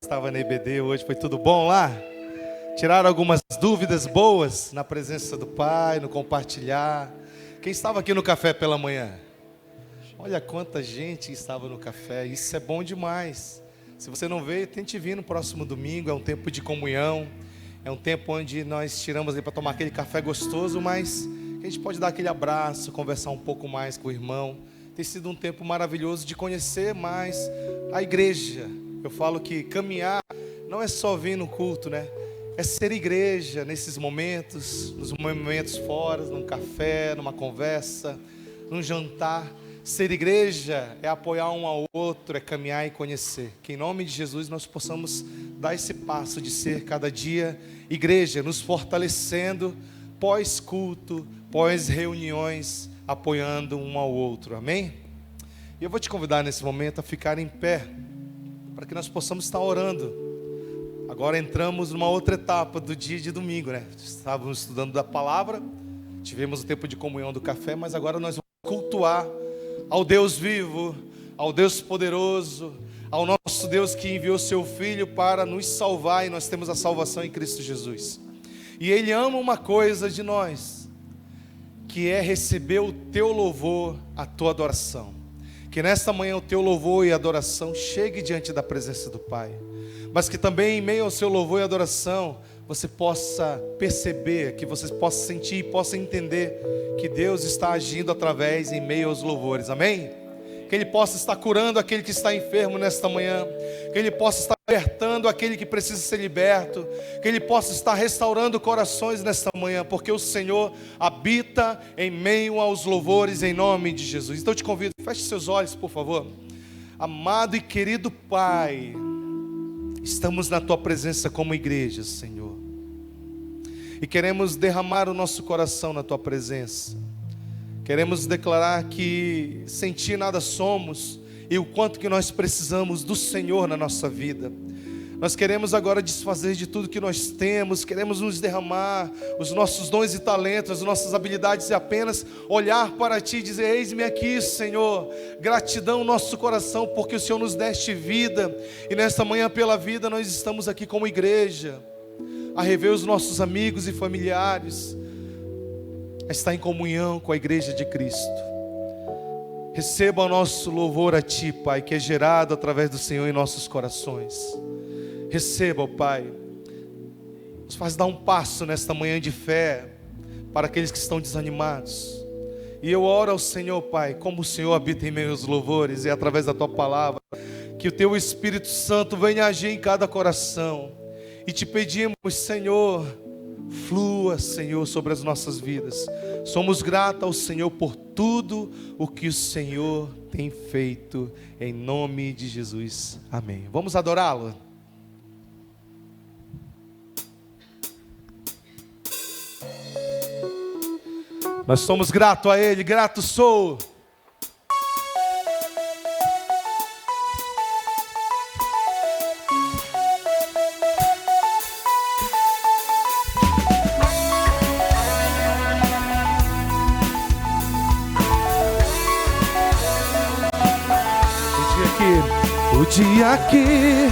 estava na EBD hoje, foi tudo bom lá? Tiraram algumas dúvidas boas na presença do Pai, no compartilhar. Quem estava aqui no café pela manhã? Olha quanta gente estava no café, isso é bom demais. Se você não veio, tente vir no próximo domingo, é um tempo de comunhão. É um tempo onde nós tiramos ali para tomar aquele café gostoso, mas que a gente pode dar aquele abraço, conversar um pouco mais com o irmão. Tem sido um tempo maravilhoso de conhecer mais a igreja. Eu falo que caminhar não é só vir no culto, né? É ser igreja nesses momentos, nos momentos fora, num café, numa conversa, num jantar. Ser igreja é apoiar um ao outro, é caminhar e conhecer. Que em nome de Jesus nós possamos dar esse passo de ser cada dia igreja, nos fortalecendo pós-culto, pós-reuniões, apoiando um ao outro, amém? E eu vou te convidar nesse momento a ficar em pé, para que nós possamos estar orando. Agora entramos numa outra etapa do dia de domingo, né? Estávamos estudando da palavra, tivemos o tempo de comunhão do café, mas agora nós vamos cultuar ao Deus vivo, ao Deus poderoso, ao nosso Deus que enviou seu Filho para nos salvar, e nós temos a salvação em Cristo Jesus. E Ele ama uma coisa de nós, que é receber o teu louvor, a tua adoração. Que nesta manhã o teu louvor e adoração chegue diante da presença do Pai, mas que também em meio ao seu louvor e adoração, você possa perceber, que você possa sentir e possa entender que Deus está agindo através, em meio aos louvores, amém? Que Ele possa estar curando aquele que está enfermo nesta manhã, que Ele possa estar libertando aquele que precisa ser liberto, que Ele possa estar restaurando corações nesta manhã, porque o Senhor habita em meio aos louvores, em nome de Jesus. Então eu te convido, feche seus olhos, por favor. Amado e querido Pai, estamos na Tua presença como igreja, Senhor, e queremos derramar o nosso coração na Tua presença. Queremos declarar que sem Ti nada somos, e o quanto que nós precisamos do Senhor na nossa vida. Nós queremos agora desfazer de tudo que nós temos, queremos nos derramar, os nossos dons e talentos, as nossas habilidades, e apenas olhar para Ti e dizer: eis-me aqui, Senhor. Gratidão no nosso coração, porque o Senhor nos deste vida, e nesta manhã pela vida nós estamos aqui como igreja, a rever os nossos amigos e familiares, a estar em comunhão com a igreja de Cristo. Receba o nosso louvor a Ti, Pai, que é gerado através do Senhor em nossos corações. Receba, ó Pai. Nos faz dar um passo nesta manhã de fé para aqueles que estão desanimados. E eu oro ao Senhor, Pai, como o Senhor habita em meio aos louvores, e através da Tua palavra, que o Teu Espírito Santo venha agir em cada coração. E te pedimos, Senhor, flua, Senhor, sobre as nossas vidas. Somos gratos ao Senhor por tudo o que o Senhor tem feito, em nome de Jesus, amém. Vamos adorá-lo? Nós somos gratos a Ele, grato sou. O dia que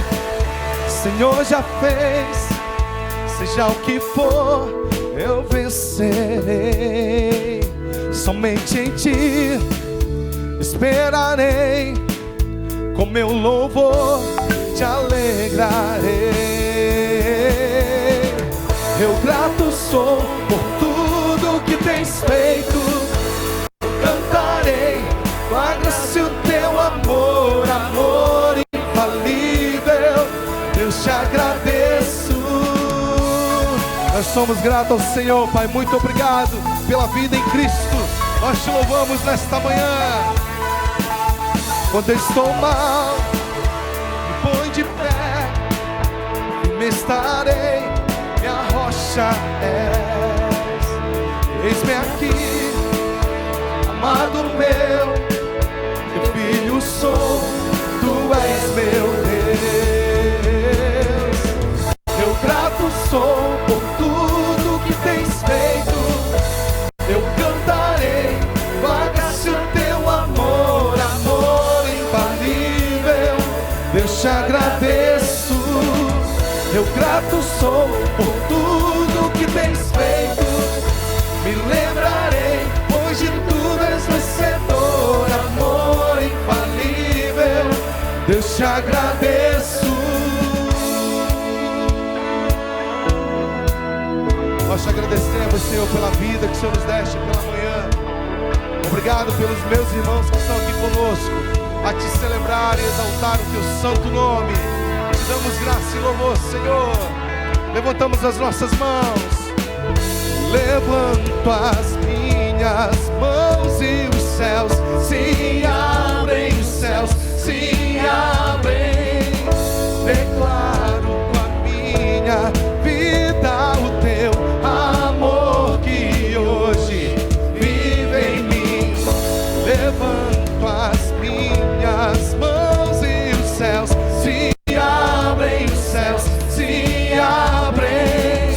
o Senhor já fez, seja o que for, eu vencerei. Somente em Ti esperarei, com meu louvor te alegrarei. Eu grato sou por tudo que tens feito, cantarei tua graça e o teu amor, amor infalível, Deus te agradeço. Nós somos gratos ao Senhor, Pai, muito obrigado pela vida em Cristo. Nós te louvamos nesta manhã. Quando eu estou mal, me põe de pé, firme estarei, minha rocha és. Eis-me aqui, amado meu, teu filho sou, tu és meu Deus. Eu grato sou por tudo que tens feito, eu cantarei, vaga-se o teu amor, amor infalível, Deus te agradeço. sou, por tudo que tens feito. Me lembrarei, pois de tudo és vencedor, amor infalível. Deus, te agradeço. Nós te agradecemos, Senhor, pela vida que o Senhor nos deste pela manhã. Obrigado pelos meus irmãos que estão aqui conosco, a te celebrar e exaltar o teu santo nome. Te damos graça e louvor, Senhor. Levantamos as nossas mãos. Levanto as minhas mãos e os céus se abrem, os céus se abrem. Declaro com a minha vida o teu amor que hoje vive em mim. Levanto as minhas mãos e os céus se abrem, os céus se abrem.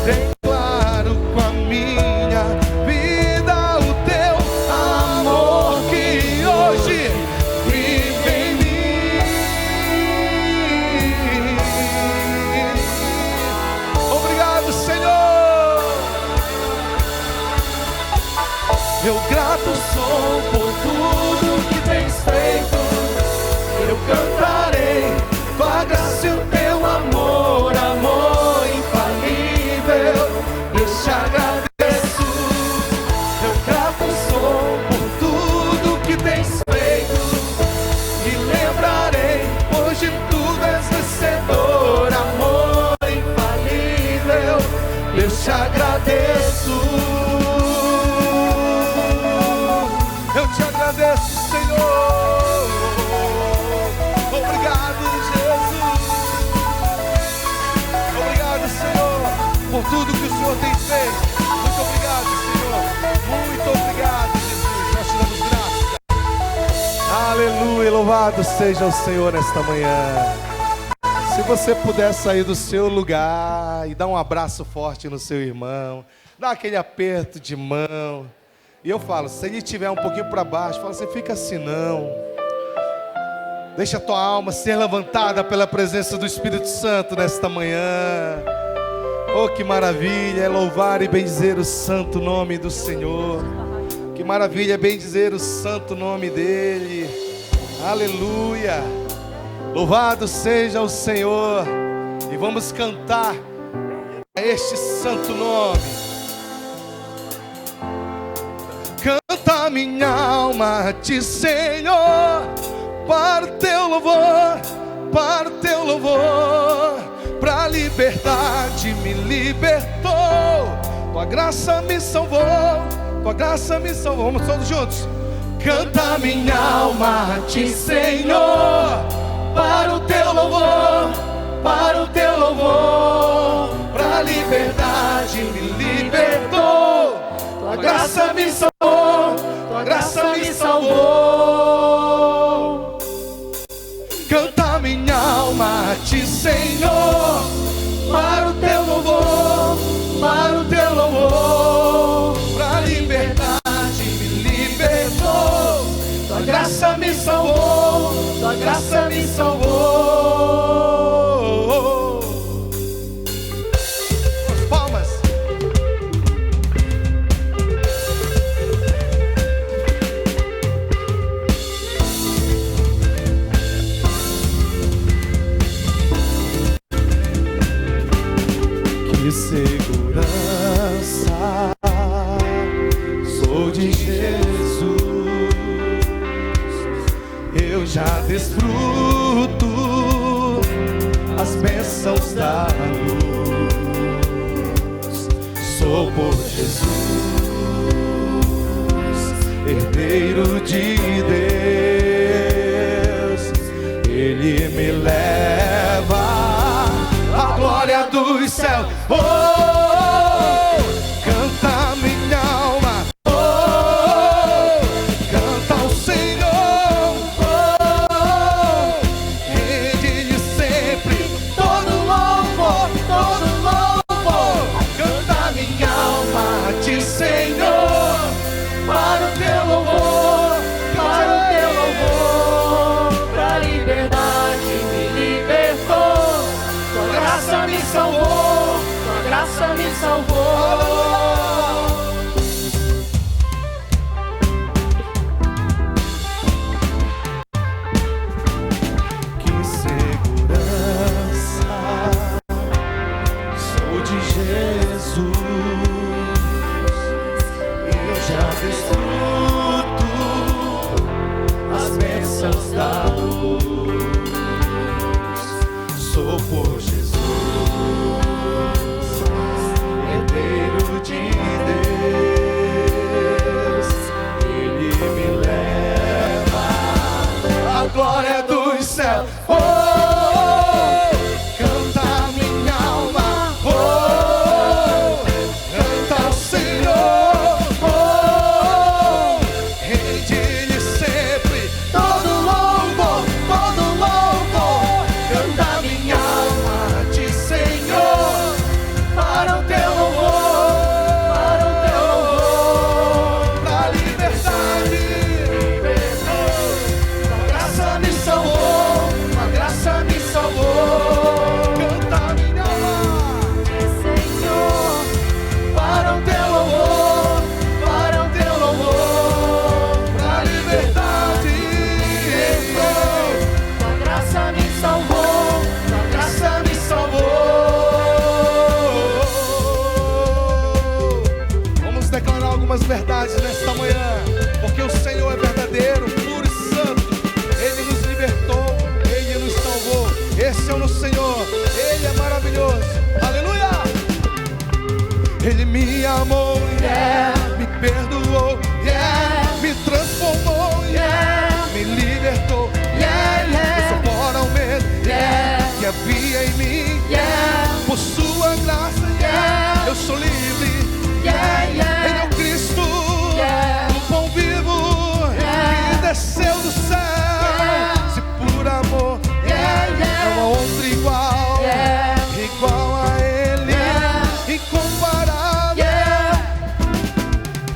Declaro com a minha vida o teu amor que hoje vive em mim. Obrigado, Senhor. Eu grato sou por tudo que tens feito. Eu cantarei tua graça e o teu amor, amor infalível. Eu te agradeço. Eu grato sou por tudo que tens feito. Me lembrarei, pois de tudo és vencedor, amor infalível. Eu te agradeço. Eu te agradeço, Senhor. Obrigado, Jesus. Obrigado, Senhor, por tudo que o Senhor tem feito. Muito obrigado, Senhor. Muito obrigado, Jesus. Nós te damos graça. Aleluia. Louvado seja o Senhor nesta manhã. Se você puder sair do seu lugar e dar um abraço forte no seu irmão, dá aquele aperto de mão. E eu falo, se ele estiver um pouquinho para baixo, fala assim, fica assim não. Deixa a tua alma ser levantada pela presença do Espírito Santo nesta manhã. Oh, que maravilha é louvar e bendizer o santo nome do Senhor. Que maravilha é bendizer o santo nome dEle. Aleluia. Louvado seja o Senhor. E vamos cantar a este santo nome. Canta minha alma a ti, Senhor, para o teu louvor, para o teu louvor. Pra liberdade me libertou, tua graça me salvou, tua graça me salvou. Vamos todos juntos. Canta minha alma a ti, Senhor, para o teu louvor, para o teu louvor. Pra liberdade me libertou, tua graça me salvou, tua graça me salvou. Canta minha alma a ti, Senhor, para o teu louvor, para o teu louvor. Pra liberdade me libertou, tua graça me salvou, tua graça me salvou. As palmas. Que segurança sou de Jesus, eu já desfruto as bênçãos da luz. Sou por Jesus, herdeiro de Deus, Ele me leva à glória dos céus. Oh, canta minha alma, oh, canta ao Senhor, oh, rende-lhe sempre todo louvor, todo louvor. Canta minha alma a ti, Senhor, para o teu louvor, para salvou. Que segurança sou de Jesus. Eu já desfruto as bênçãos da luz. Sou por Jesus, herdeiro de Deus. Ele me leva à glória dos céus. Oh, canta minha alma. Oh, canta ao Senhor. Oh, rende-lhe sempre todo louvor, todo louvor. Canta minha alma de Senhor, para o teu louvor, para o teu louvor. Pra liberdade, libertou, a graça me salvou, a graça me salvou. Canta minha alma de Senhor, para o teu louvor, para o teu louvor. Pra liberdade, libertou, a graça me salvou, a graça me salvou. Vamos declarar algumas verdades nesta manhã, porque o Senhor é verdadeiro, puro e santo. Ele nos libertou, Ele nos salvou. Esse é o nosso Senhor, Ele é maravilhoso. Aleluia! Ele me amou, yeah, me perdoou, yeah, me transformou, yeah, me libertou, yeah, yeah. Eu sou fora ao medo, yeah, que havia em mim, yeah, por sua graça, yeah, eu sou livre, yeah, yeah. Ele é o Cristo, yeah, o pão vivo, yeah, que desceu do céu, yeah, se por amor, yeah, yeah. É uma outra igual, yeah, igual a Ele, yeah, incomparável, yeah,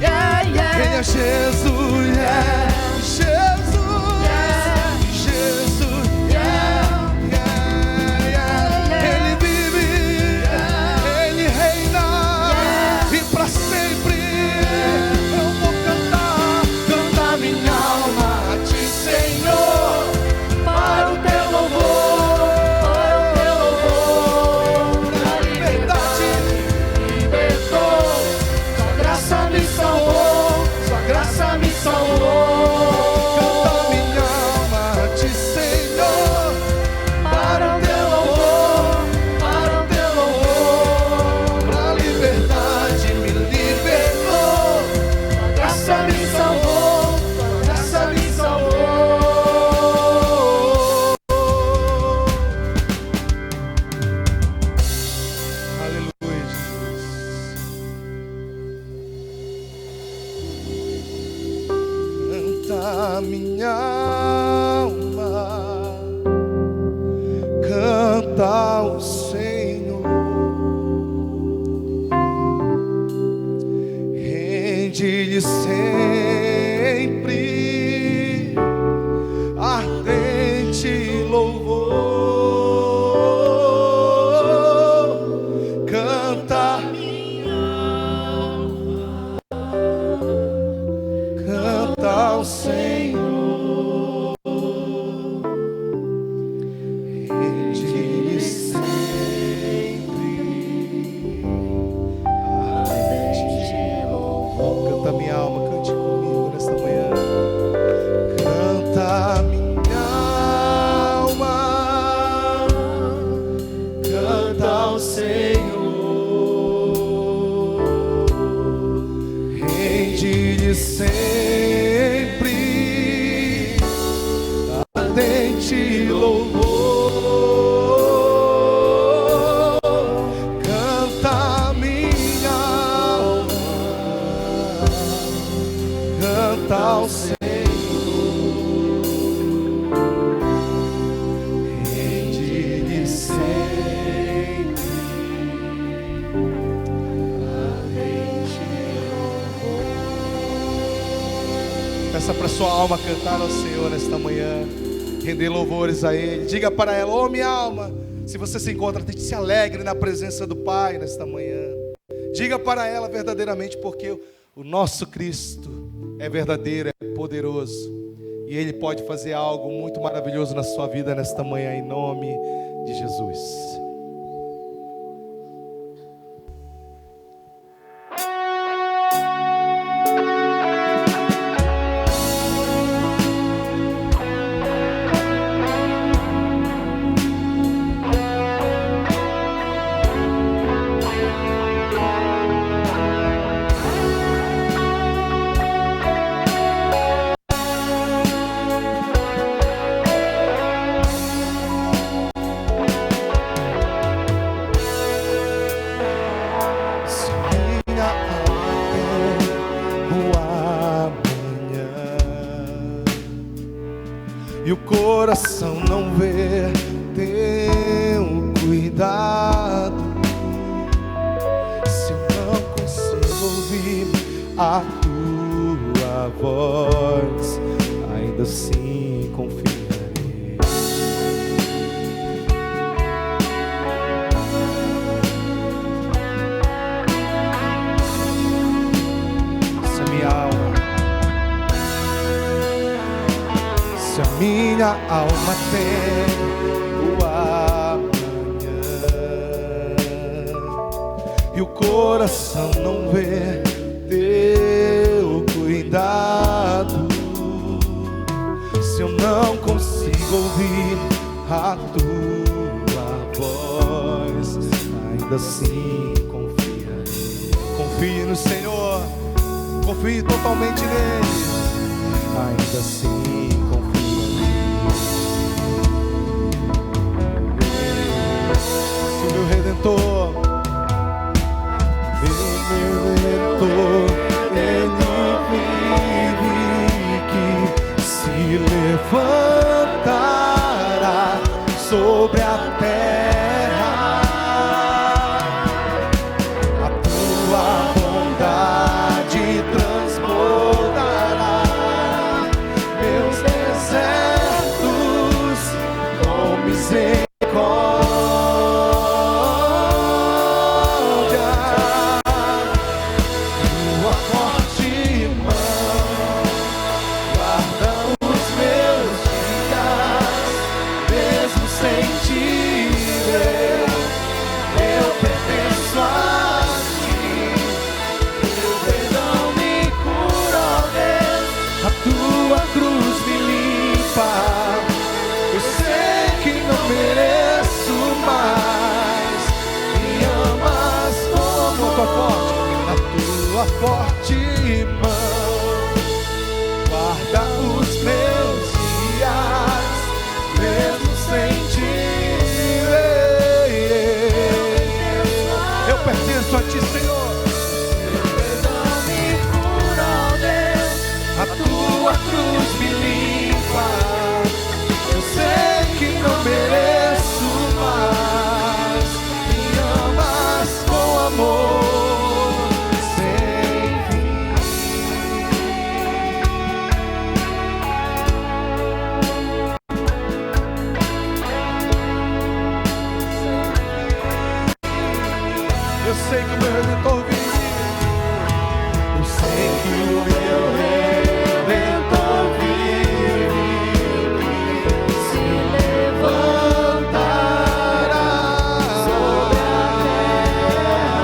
yeah, yeah. Ele é Jesus, yeah, Jesus, yeah, Jesus, yeah, yeah, yeah. Ele vive, yeah, Ele reina, yeah, e pra sempre eu vou cantar, cantar minha alma a ti, Senhor, para o teu louvor, para o teu louvor. Na liberdade, libertou, sua graça me salvou, sua graça me salvou. Canta minha alma a ti, Senhor, para o teu louvor, para o teu louvor. Pra liberdade me libertou, sua graça me salvou, sua graça me salvou. Aleluia, Jesus. Canta minha alma, canta ao Senhor, rende-lhe sempre ardente louvor. Canta minha alma, canta ao Senhor, rende-lhe sempre ardente louvor. Canta minha alma, cante comigo nesta manhã. Canta minha alma, canta ao Senhor, rende-lhe sempre ardente louvor. Canta minha alma, canta ao Senhor, rende-lhe sempre ardente louvor. Peça para sua alma cantar ao Senhor nesta manhã, render louvores a Ele. Diga para ela: ô minha alma, se você se encontra, se alegre na presença do Pai nesta manhã. Diga para ela verdadeiramente, porque o nosso Cristo é verdadeiro, é poderoso. E Ele pode fazer algo muito maravilhoso na sua vida nesta manhã, em nome de Jesus. E o coração não vê teu cuidado, se eu não consigo ouvir a tua voz, ainda assim confiarei. Se a minha alma, se a minha alma tem o amanhã e o coração não vê teu cuidado, se eu não consigo ouvir a tua voz, ainda assim confiarei. Confie no Senhor, confie totalmente nele, ainda assim Redentor, meu Redentor, Ele vive que se levantará sobre a terra. A tua bondade transbordará meus desertos com misericórdia. Forte mão guarda os meus dias, mesmo sem ti. Eu pertenço a ti, Senhor. Teu perdão me cura, ó Deus. A tua cruz me limpa. Eu sei que não mereço mais. Me amas com amor. Eu sei que o meu Redentor vive. Eu sei que o meu Redentor vive. Se levantará sobre a terra.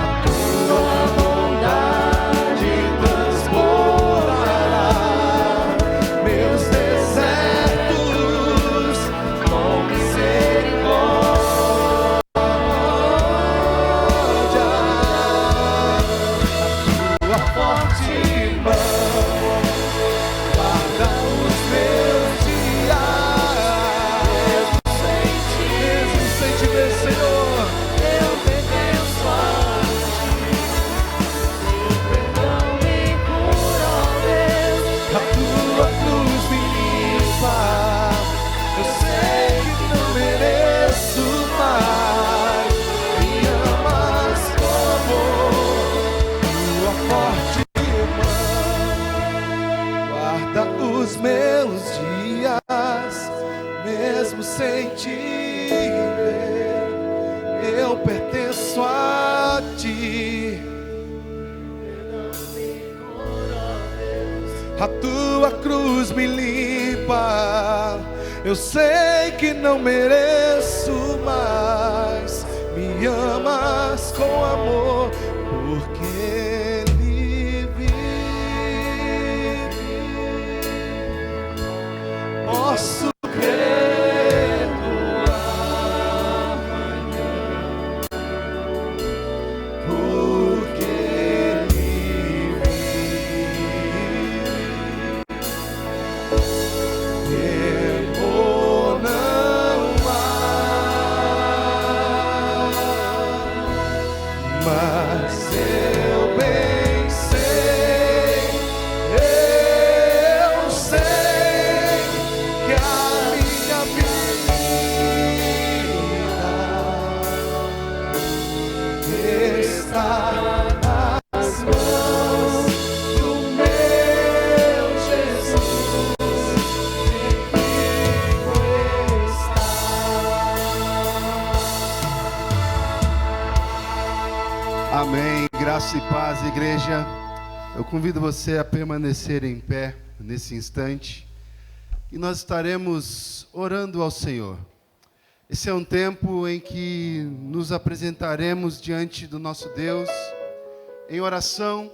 A tua bondade transbordará meus desertos com misericórdia. Os meus dias, mesmo sem te ver, eu pertenço A tua cruz me limpa. Eu sei que não mereço, mas me amas com amor, porque Ele vive. Posso crer no amanhã, porque Ele vive. Temor não há, mas eu bem sei que a minha vida está nas mãos do meu Jesus. Amém, graça e paz, igreja. Eu convido você a permanecer em pé nesse instante e nós estaremos orando ao Senhor. Esse é um tempo em que nos apresentaremos diante do nosso Deus em oração,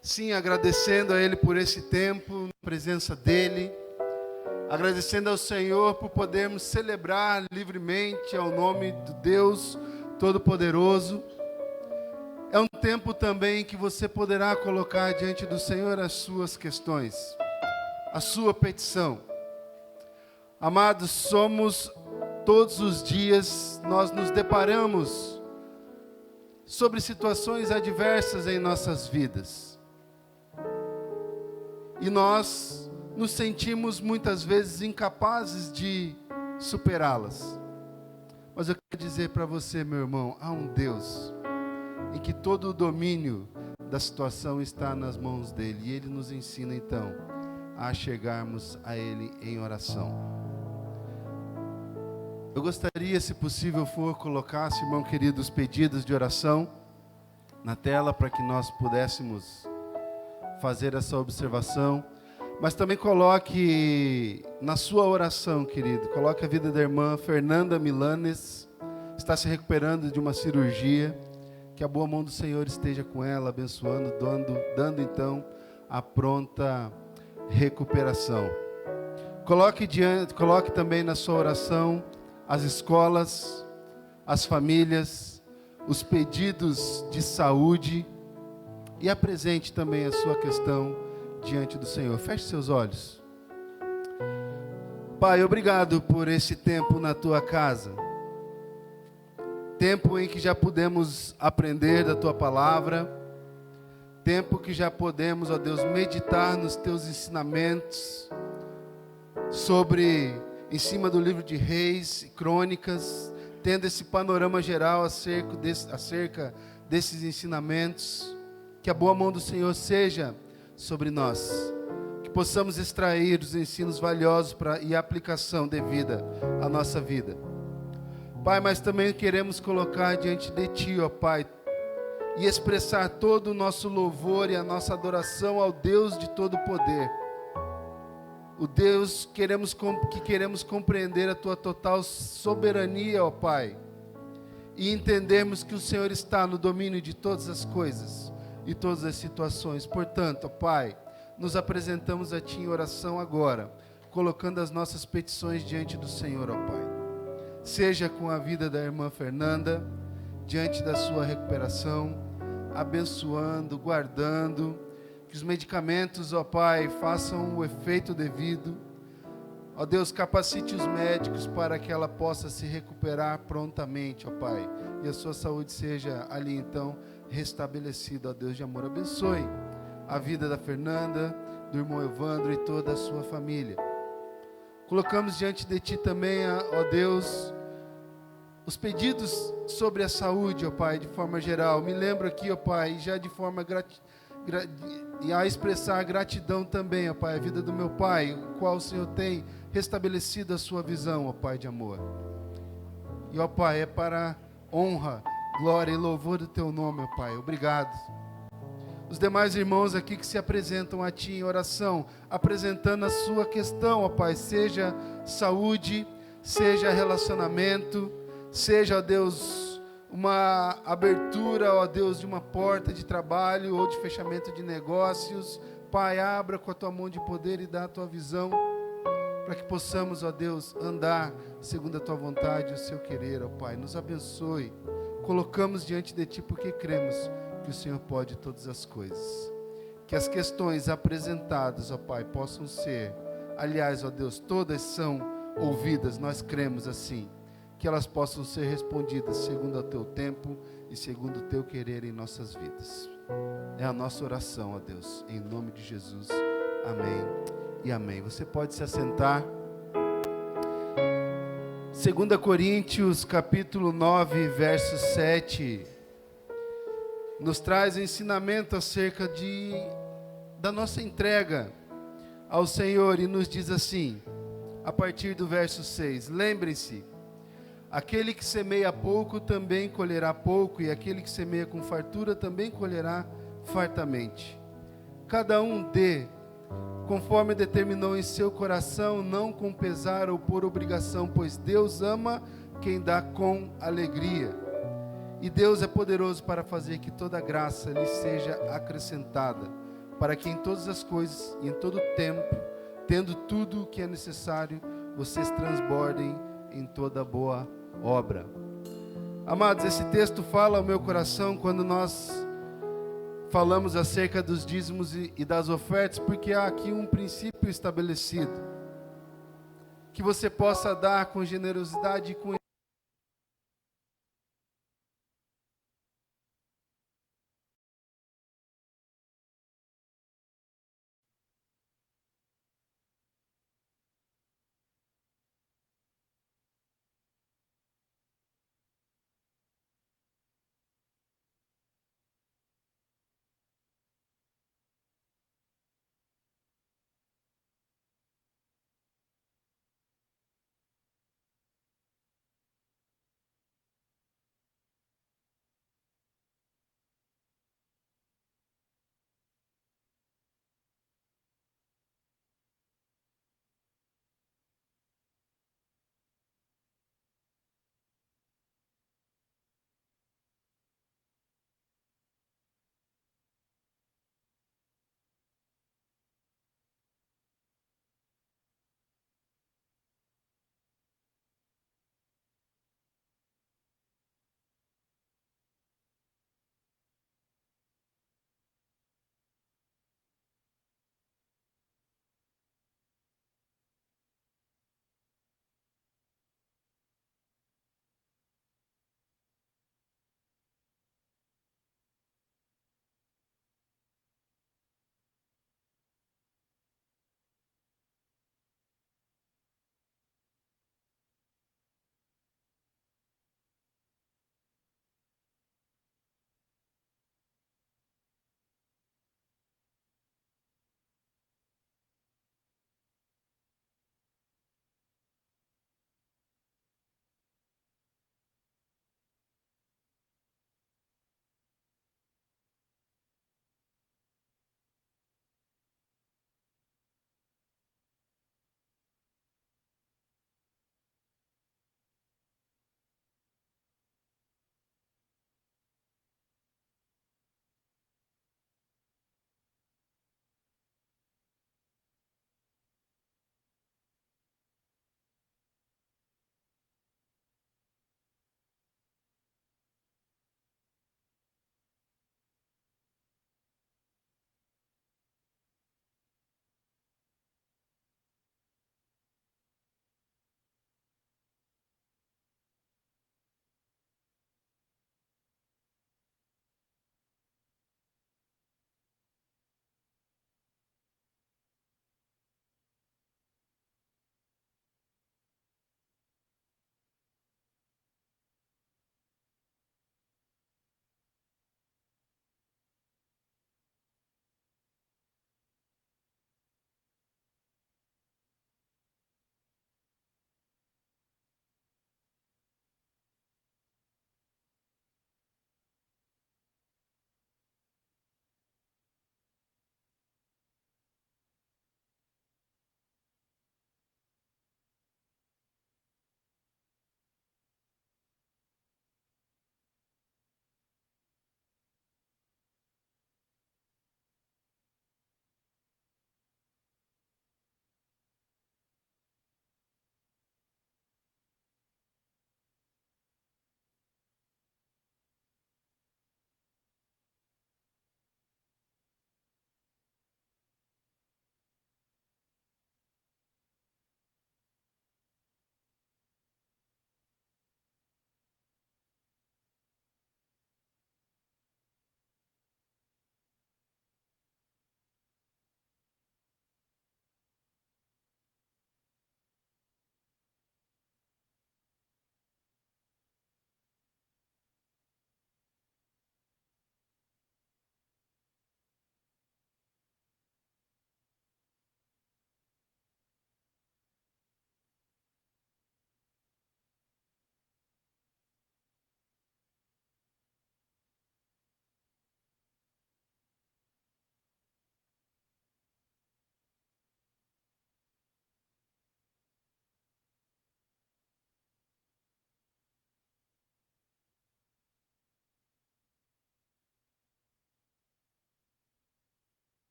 sim, agradecendo a Ele por esse tempo, na presença dEle, agradecendo ao Senhor por podermos celebrar livremente ao nome do Deus Todo-Poderoso. É um tempo também que você poderá colocar diante do Senhor as suas questões, a sua petição. Amados, todos os dias nós nos deparamos sobre situações adversas em nossas vidas. E nós nos sentimos muitas vezes incapazes de superá-las. Mas eu quero dizer para você, meu irmão, há um Deus em que todo o domínio da situação está nas mãos dEle. E Ele nos ensina então a chegarmos a Ele em oração. Eu gostaria, se possível for, colocasse, irmão querido, os pedidos de oração na tela para que nós pudéssemos fazer essa observação. Mas também coloque na sua oração, querido, coloque a vida da irmã Fernanda Milanes, está se recuperando de uma cirurgia. Que a boa mão do Senhor esteja com ela, abençoando, dando então a pronta recuperação. Coloque também na sua oração as escolas, as famílias, os pedidos de saúde e apresente também a sua questão diante do Senhor. Feche seus olhos. Pai, obrigado por esse tempo na tua casa. Tempo em que já pudemos aprender da Tua Palavra, tempo que já podemos, ó Deus, meditar nos Teus ensinamentos, em cima do livro de Reis e Crônicas, tendo esse panorama geral acerca desses ensinamentos, que a boa mão do Senhor seja sobre nós, que possamos extrair os ensinos valiosos e a aplicação devida à nossa vida. Pai, mas também queremos colocar diante de Ti, ó Pai, e expressar todo o nosso louvor e a nossa adoração ao Deus de todo poder. O Deus que queremos compreender a Tua total soberania, ó Pai, e entendermos que o Senhor está no domínio de todas as coisas e todas as situações. Portanto, ó Pai, nos apresentamos a Ti em oração agora, colocando as nossas petições diante do Senhor, ó Pai. Seja com a vida da irmã Fernanda, diante da sua recuperação, abençoando, guardando, que os medicamentos, ó Pai, façam o efeito devido. Ó Deus, capacite os médicos para que ela possa se recuperar prontamente, ó Pai, e a sua saúde seja ali então restabelecida, ó Deus de amor. Abençoe a vida da Fernanda, do irmão Evandro e toda a sua família. Colocamos diante de Ti também, ó Deus, os pedidos sobre a saúde, ó Pai, de forma geral. Me lembro aqui, ó Pai, já de forma e a expressar gratidão também, ó Pai, a vida do meu pai, o qual o Senhor tem restabelecido a sua visão, ó Pai de amor. E, ó Pai, é para honra, glória e louvor do Teu nome, ó Pai. Obrigado. Os demais irmãos aqui que se apresentam a Ti em oração, apresentando a sua questão, ó Pai, seja saúde, seja relacionamento, seja, ó Deus, uma abertura, ó Deus, de uma porta de trabalho ou de fechamento de negócios. Pai, abra com a Tua mão de poder e dá a Tua visão, para que possamos, ó Deus, andar segundo a Tua vontade e o Seu querer, ó Pai. Nos abençoe. Colocamos diante de Ti porque cremos que o Senhor pode todas as coisas. Que as questões apresentadas, ó Pai, possam ser, aliás, ó Deus, todas são ouvidas, nós cremos assim, que elas possam ser respondidas segundo o Teu tempo e segundo o Teu querer em nossas vidas. É a nossa oração, ó Deus, em nome de Jesus. Amém e amém. Você pode se assentar. 2 Coríntios, capítulo 9, verso 7, nos traz o ensinamento acerca da nossa entrega ao Senhor e nos diz assim, a partir do verso 6, lembrem-se, aquele que semeia pouco também colherá pouco, e aquele que semeia com fartura também colherá fartamente. Cada um dê conforme determinou em seu coração, não com pesar ou por obrigação, pois Deus ama quem dá com alegria. E Deus é poderoso para fazer que toda graça lhe seja acrescentada, para que em todas as coisas e em todo tempo, tendo tudo o que é necessário, vocês transbordem em toda boa obra. Amados, esse texto fala ao meu coração quando nós falamos acerca dos dízimos e das ofertas, porque há aqui um princípio estabelecido, que você possa dar com generosidade e com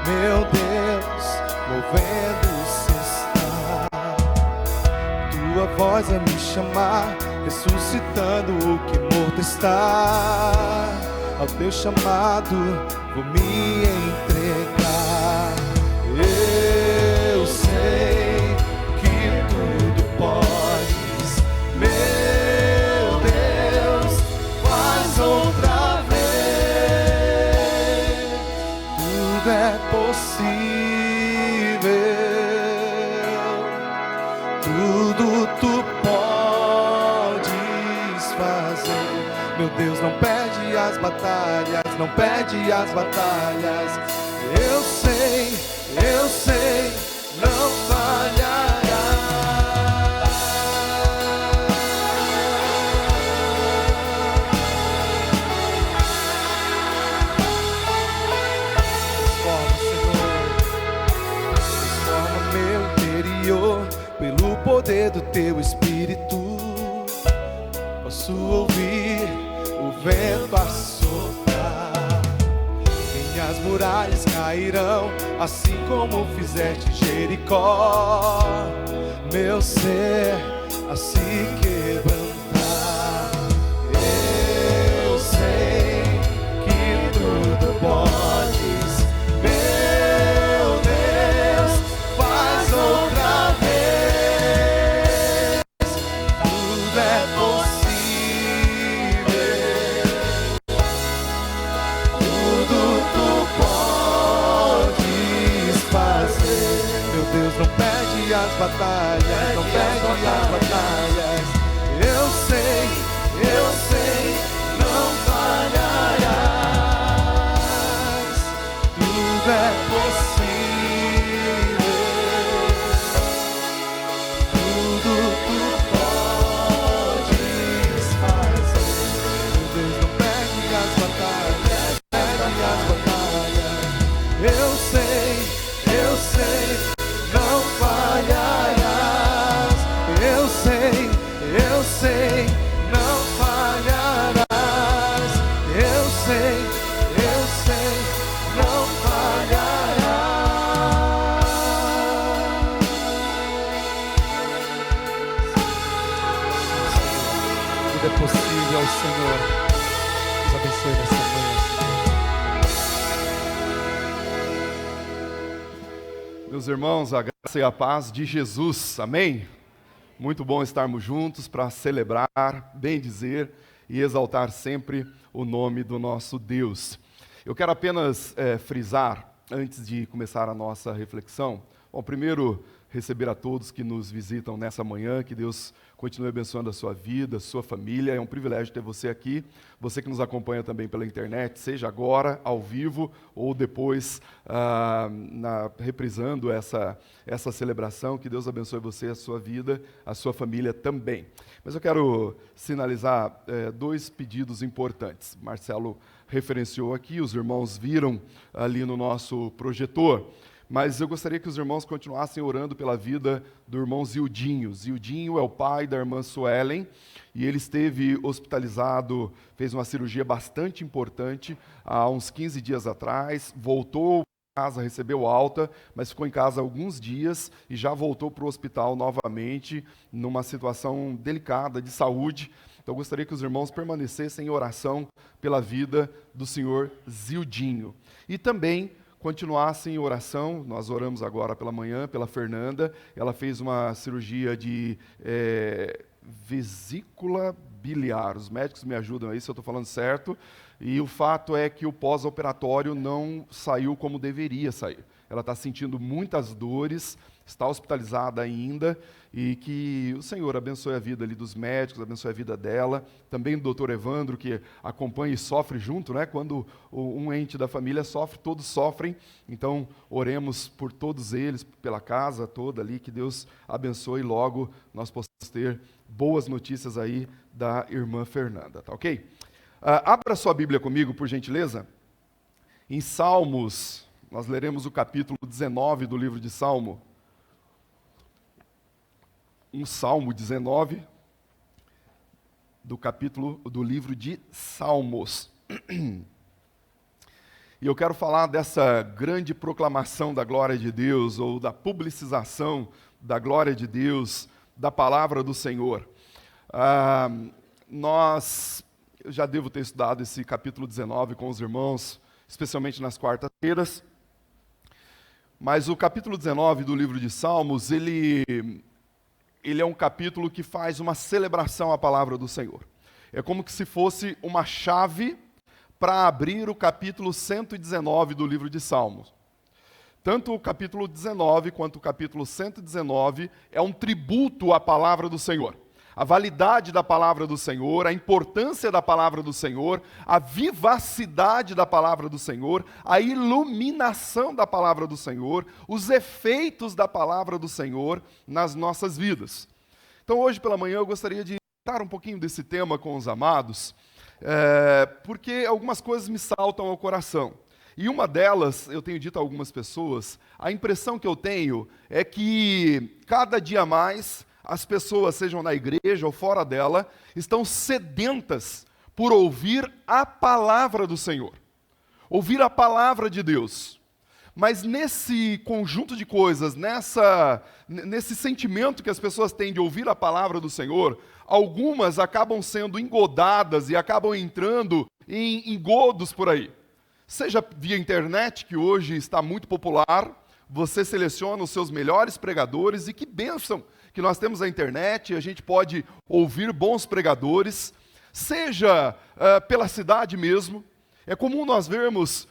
meu Deus, movendo-se está. Tua voz a me chamar, ressuscitando o que morto está. Ao teu chamado vou me entregar. Eu sei que tudo podes, meu Deus, faz outra vez. Tudo é possível, tudo tu podes fazer. Meu Deus, não perde as batalhas, não perde as batalhas. Eu sei, não falhará. Transforma, Senhor, transforma meu interior pelo poder do teu Espírito. Posso ouvir o vento assoprar, minhas muralhas cairão, assim como fizeste Jericó. Meu ser a se quebrantar. Eu sei que tudo podes, meu Deus, faz outra vez. Tudo é possível, tudo tu podes fazer. Meu Deus, não perde as batalhas, não perde as batalhas. Eu sei, não falharás. Tudo é possível, tudo tu podes fazer. Meu Deus, não perde as batalhas, perde as batalhas. Eu sei, não falharás. Eu sei, não falharás. Eu sei, não falharás. Tudo é possível ao Senhor. Nos abençoe nessa manhã, Senhor. Meus irmãos, a graça e a paz de Jesus, amém? Muito bom estarmos juntos para celebrar, bendizer e exaltar sempre o nome do nosso Deus. Eu quero apenas frisar, antes de começar a nossa reflexão, bom, primeiro receber a todos que nos visitam nessa manhã, que Deus continue abençoando a sua vida, a sua família. É um privilégio ter você aqui, você que nos acompanha também pela internet, seja agora, ao vivo, ou depois reprisando essa celebração. Que Deus abençoe você, a sua vida, a sua família também. Mas eu quero sinalizar dois pedidos importantes. Marcelo referenciou aqui, os irmãos viram ali no nosso projetor. Mas eu gostaria que os irmãos continuassem orando pela vida do irmão Zildinho. Zildinho é o pai da irmã Suelen, e ele esteve hospitalizado, fez uma cirurgia bastante importante há uns 15 dias atrás, voltou para casa, recebeu alta, mas ficou em casa alguns dias e já voltou para o hospital novamente, numa situação delicada de saúde. Então eu gostaria que os irmãos permanecessem em oração pela vida do senhor Zildinho. E também continuassem em oração. Nós oramos agora pela manhã pela Fernanda. Ela fez uma cirurgia de vesícula biliar. Os médicos me ajudam aí se eu estou falando certo. E o fato é que o pós-operatório não saiu como deveria sair. Ela está sentindo muitas dores, está hospitalizada ainda, e que o Senhor abençoe a vida ali dos médicos, abençoe a vida dela, também do doutor Evandro, que acompanha e sofre junto, né? Quando um ente da família sofre, todos sofrem. Então, oremos por todos eles, pela casa toda ali, que Deus abençoe e logo nós possamos ter boas notícias aí da irmã Fernanda, tá ok? Abra sua Bíblia comigo, por gentileza. Em Salmos, nós leremos o capítulo 19 do livro de Salmo. Um Salmo 19, do livro de Salmos. E eu quero falar dessa grande proclamação da glória de Deus, ou da publicização da glória de Deus, da palavra do Senhor. Eu já devo ter estudado esse capítulo 19 com os irmãos, especialmente nas quartas-feiras. Mas o capítulo 19 do livro de Salmos, ele é um capítulo que faz uma celebração à palavra do Senhor. É como que se fosse uma chave para abrir o capítulo 119 do livro de Salmos. Tanto o capítulo 19 quanto o capítulo 119 é um tributo à palavra do Senhor. A validade da palavra do Senhor, a importância da palavra do Senhor, a vivacidade da palavra do Senhor, a iluminação da palavra do Senhor, os efeitos da palavra do Senhor nas nossas vidas. Então hoje pela manhã eu gostaria de tratar um pouquinho desse tema com os amados, porque algumas coisas me saltam ao coração. E uma delas, eu tenho dito a algumas pessoas, a impressão que eu tenho é que cada dia mais as pessoas, sejam na igreja ou fora dela, estão sedentas por ouvir a palavra do Senhor, ouvir a palavra de Deus. Mas nesse conjunto de coisas, nesse sentimento que as pessoas têm de ouvir a palavra do Senhor, algumas acabam sendo engodadas e acabam entrando em engodos por aí. Seja via internet, que hoje está muito popular, você seleciona os seus melhores pregadores, e que bênção que nós temos a internet, e a gente pode ouvir bons pregadores, seja pela cidade mesmo. É comum nós vermos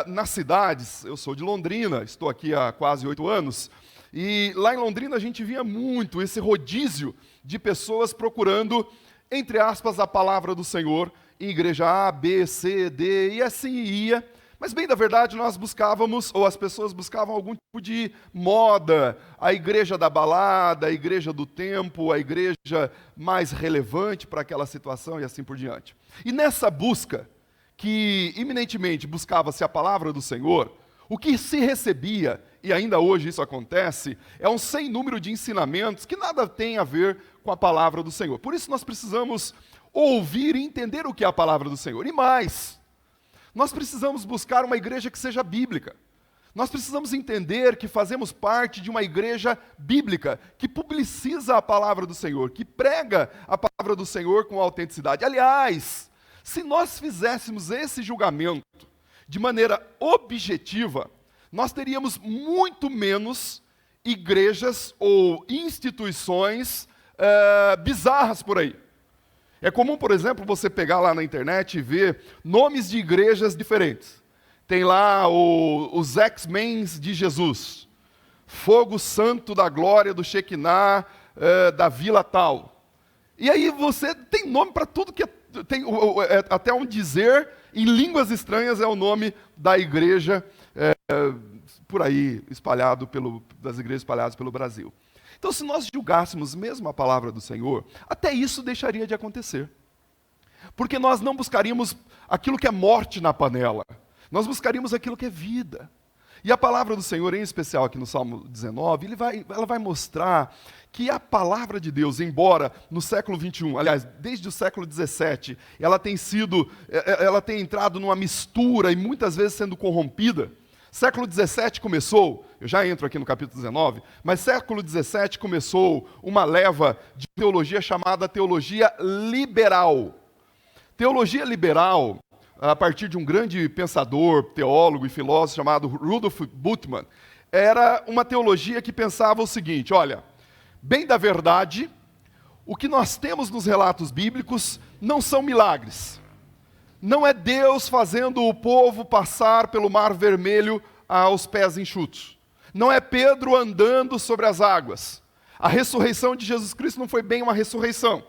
nas cidades, eu sou de Londrina, estou aqui há quase 8 anos, e lá em Londrina a gente via muito esse rodízio de pessoas procurando, entre aspas, a palavra do Senhor, em igreja A, B, C, D, e assim ia. Mas bem da verdade nós buscávamos, ou as pessoas buscavam algum tipo de moda, a igreja da balada, a igreja do tempo, a igreja mais relevante para aquela situação e assim por diante. E nessa busca, que eminentemente buscava-se a palavra do Senhor, o que se recebia, e ainda hoje isso acontece, é um sem número de ensinamentos que nada tem a ver com a palavra do Senhor. Por isso nós precisamos ouvir e entender o que é a palavra do Senhor. E mais, nós precisamos buscar uma igreja que seja bíblica. Nós precisamos entender que fazemos parte de uma igreja bíblica, que publiciza a palavra do Senhor, que prega a palavra do Senhor com autenticidade. Aliás, se nós fizéssemos esse julgamento de maneira objetiva, nós teríamos muito menos igrejas ou instituições bizarras por aí. É comum, por exemplo, você pegar lá na internet e ver nomes de igrejas diferentes. Tem lá os X-Men de Jesus, Fogo Santo da Glória do Shekinah, da Vila tal. E aí você tem nome para tudo que tem, até um dizer em línguas estranhas é o nome da igreja por aí, das igrejas espalhadas pelo Brasil. Então, se nós julgássemos mesmo a palavra do Senhor, até isso deixaria de acontecer. Porque nós não buscaríamos aquilo que é morte na panela, nós buscaríamos aquilo que é vida. E a palavra do Senhor, em especial aqui no Salmo 19, ela vai mostrar que a palavra de Deus, embora no século 21, aliás, desde o século 17, ela tem entrado numa mistura e muitas vezes sendo corrompida. Século 17 começou, eu já entro aqui no capítulo 19, mas século 17 começou uma leva de teologia chamada teologia liberal. Teologia liberal, a partir de um grande pensador, teólogo e filósofo chamado Rudolf Bultmann, era uma teologia que pensava o seguinte: olha, bem da verdade, o que nós temos nos relatos bíblicos não são milagres. Não é Deus fazendo o povo passar pelo Mar Vermelho aos pés enxutos. Não é Pedro andando sobre as águas. A ressurreição de Jesus Cristo não foi bem uma ressurreição.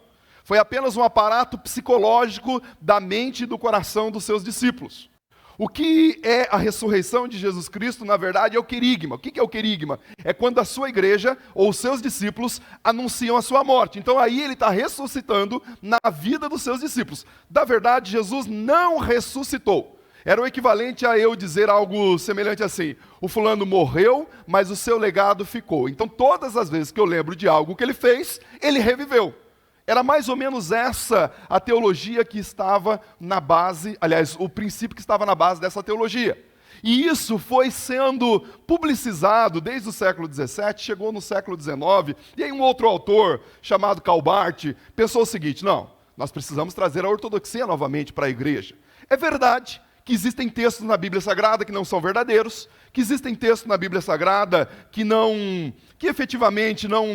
Foi apenas um aparato psicológico da mente e do coração dos seus discípulos. O que é a ressurreição de Jesus Cristo, na verdade, é o querigma. O que é o querigma? É quando a sua igreja ou os seus discípulos anunciam a sua morte. Então aí ele está ressuscitando na vida dos seus discípulos. Da verdade, Jesus não ressuscitou. Era o equivalente a eu dizer algo semelhante assim: o fulano morreu, mas o seu legado ficou. Então todas as vezes que eu lembro de algo que ele fez, ele reviveu. Era mais ou menos essa a teologia que estava na base, aliás, o princípio que estava na base dessa teologia. E isso foi sendo publicizado desde o século XVII, chegou no século XIX, e aí um outro autor, chamado Calbart, pensou o seguinte: não, nós precisamos trazer a ortodoxia novamente para a igreja. É verdade que existem textos na Bíblia Sagrada que não são verdadeiros, que existem textos na Bíblia Sagrada que efetivamente não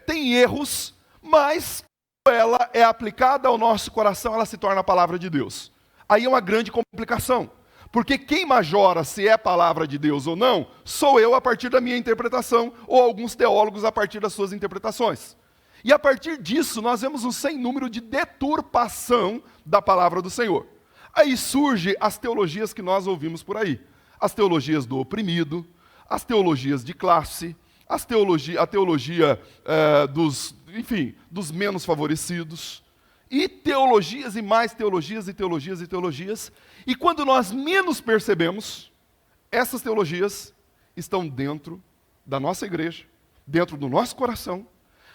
têm erros, mas quando ela é aplicada ao nosso coração, ela se torna a palavra de Deus. Aí é uma grande complicação, porque quem majora se é a palavra de Deus ou não, sou eu a partir da minha interpretação, ou alguns teólogos a partir das suas interpretações. E a partir disso, nós vemos um sem número de deturpação da palavra do Senhor. Aí surgem as teologias que nós ouvimos por aí. As teologias do oprimido, as teologias de classe, a teologia dos menos favorecidos, e teologias e mais teologias e teologias e teologias. E quando nós menos percebemos, essas teologias estão dentro da nossa igreja, dentro do nosso coração.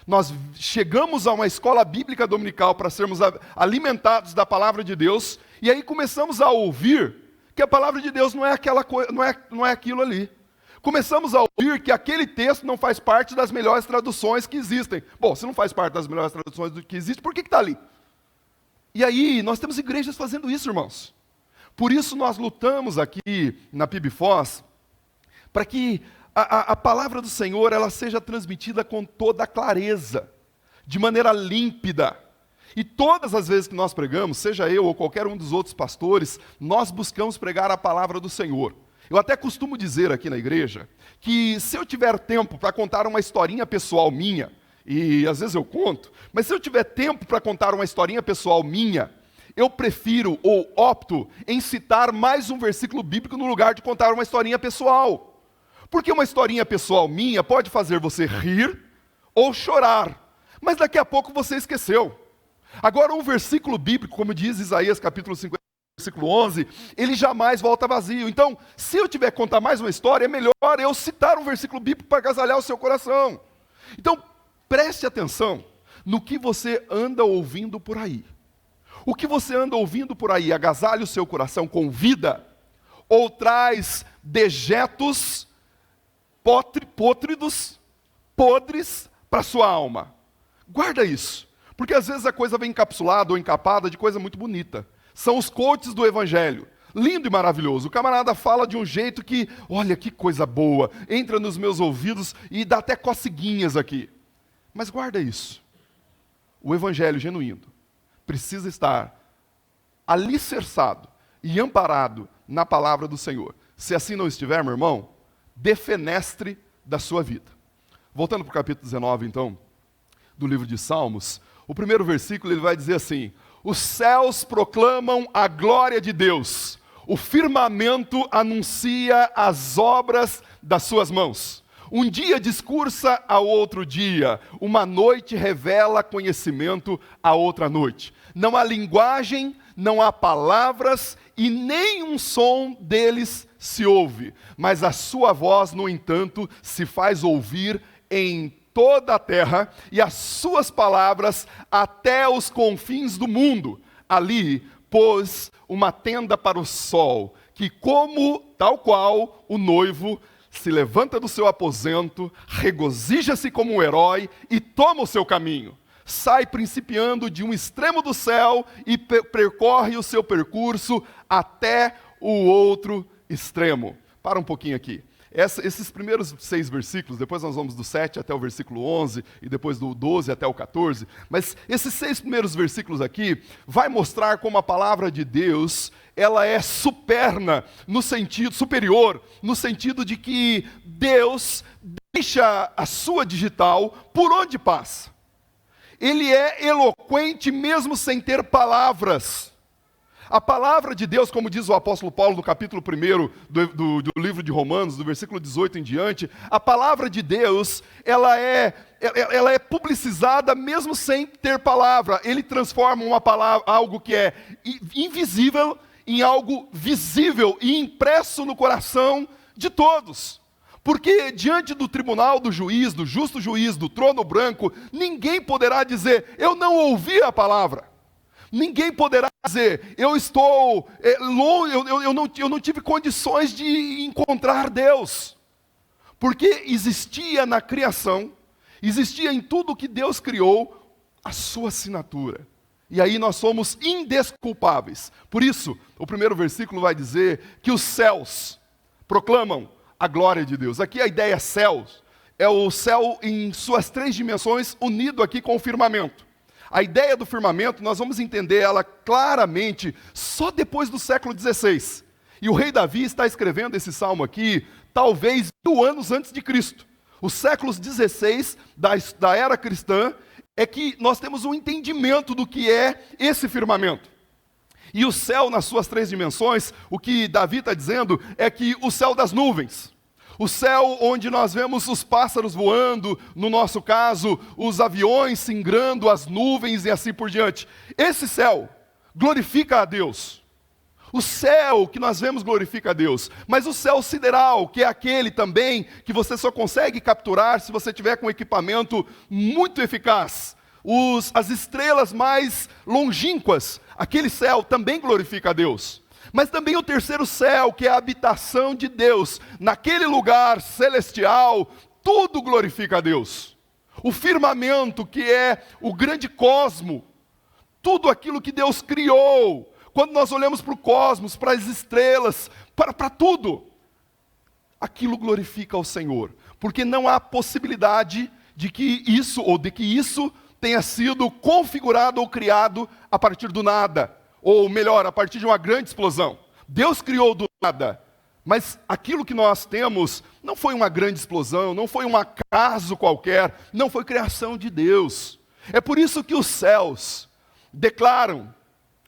Nós chegamos a uma escola bíblica dominical para sermos alimentados da palavra de Deus, e aí começamos a ouvir que a palavra de Deus não é aquilo ali. Começamos a ouvir que aquele texto não faz parte das melhores traduções que existem. Bom, se não faz parte das melhores traduções do que existe, por que está ali? E aí, nós temos igrejas fazendo isso, irmãos. Por isso nós lutamos aqui na PIBFOS, para que a palavra do Senhor ela seja transmitida com toda a clareza, de maneira límpida. E todas as vezes que nós pregamos, seja eu ou qualquer um dos outros pastores, nós buscamos pregar a palavra do Senhor. Eu até costumo dizer aqui na igreja, que se eu tiver tempo para contar uma historinha pessoal minha, e às vezes eu conto, mas se eu tiver tempo para contar uma historinha pessoal minha, eu prefiro ou opto em citar mais um versículo bíblico no lugar de contar uma historinha pessoal. Porque uma historinha pessoal minha pode fazer você rir ou chorar, mas daqui a pouco você esqueceu. Agora um versículo bíblico, como diz Isaías capítulo 50, versículo 11, ele jamais volta vazio. Então, se eu tiver que contar mais uma história, é melhor eu citar um versículo bíblico para agasalhar o seu coração. Então, preste atenção no que você anda ouvindo por aí. O que você anda ouvindo por aí agasalha o seu coração com vida ou traz dejetos pútridos, podres para a sua alma? Guarda isso, porque às vezes a coisa vem encapsulada ou encapada de coisa muito bonita. São os coaches do evangelho, lindo e maravilhoso. O camarada fala de um jeito que, olha que coisa boa, entra nos meus ouvidos e dá até coceguinhas aqui. Mas guarda isso, o evangelho genuíno precisa estar alicerçado e amparado na palavra do Senhor. Se assim não estiver, meu irmão, defenestre da sua vida. Voltando para o capítulo 19, então, do livro de Salmos, o primeiro versículo ele vai dizer assim: os céus proclamam a glória de Deus, o firmamento anuncia as obras das suas mãos. Um dia discursa ao outro dia, uma noite revela conhecimento à outra noite. Não há linguagem, não há palavras e nem um som deles se ouve, mas a sua voz, no entanto, se faz ouvir em toda a terra e as suas palavras até os confins do mundo. Ali pôs uma tenda para o sol, que tal qual o noivo se levanta do seu aposento, regozija-se como um herói e toma o seu caminho. Sai principiando de um extremo do céu e percorre o seu percurso até o outro extremo. Para um pouquinho aqui. Esses primeiros 6 versículos, depois nós vamos do 7 até o versículo 11, e depois do 12 até o 14, mas esses 6 primeiros versículos aqui, vai mostrar como a palavra de Deus, ela é superior, no sentido de que Deus deixa a sua digital por onde passa. Ele é eloquente mesmo sem ter palavras. A palavra de Deus, como diz o apóstolo Paulo no capítulo 1 do livro de Romanos, do versículo 18 em diante, a palavra de Deus, ela é publicizada mesmo sem ter palavra. Ele transforma uma palavra, algo que é invisível, em algo visível e impresso no coração de todos. Porque diante do tribunal do juiz, do justo juiz, do trono branco, ninguém poderá dizer, eu não ouvi a palavra. Ninguém poderá dizer, eu estou longe, eu não tive condições de encontrar Deus. Porque existia na criação, existia em tudo que Deus criou, a sua assinatura. E aí nós somos indesculpáveis. Por isso, o primeiro versículo vai dizer que os céus proclamam a glória de Deus. Aqui a ideia céus é o céu em suas 3 dimensões, unido aqui com o firmamento. A ideia do firmamento, nós vamos entender ela claramente só depois do século XVI. E o rei Davi está escrevendo esse salmo aqui, talvez 1000 anos antes de Cristo. Os séculos XVI da era cristã é que nós temos um entendimento do que é esse firmamento. E o céu, nas suas 3 dimensões, o que Davi está dizendo é que o céu das nuvens, o céu onde nós vemos os pássaros voando, no nosso caso, os aviões singrando as nuvens e assim por diante. Esse céu glorifica a Deus. O céu que nós vemos glorifica a Deus. Mas o céu sideral, que é aquele também que você só consegue capturar se você tiver com um equipamento muito eficaz. As estrelas mais longínquas, aquele céu também glorifica a Deus. Mas também o terceiro céu, que é a habitação de Deus, naquele lugar celestial, tudo glorifica a Deus. O firmamento, que é o grande cosmo, tudo aquilo que Deus criou. Quando nós olhamos para o cosmos, para as estrelas, para tudo, aquilo glorifica ao Senhor. Porque não há possibilidade de que isso tenha sido configurado ou criado a partir do nada. Ou melhor, a partir de uma grande explosão. Deus criou do nada. Mas aquilo que nós temos não foi uma grande explosão, não foi um acaso qualquer, não foi criação de Deus. É por isso que os céus declaram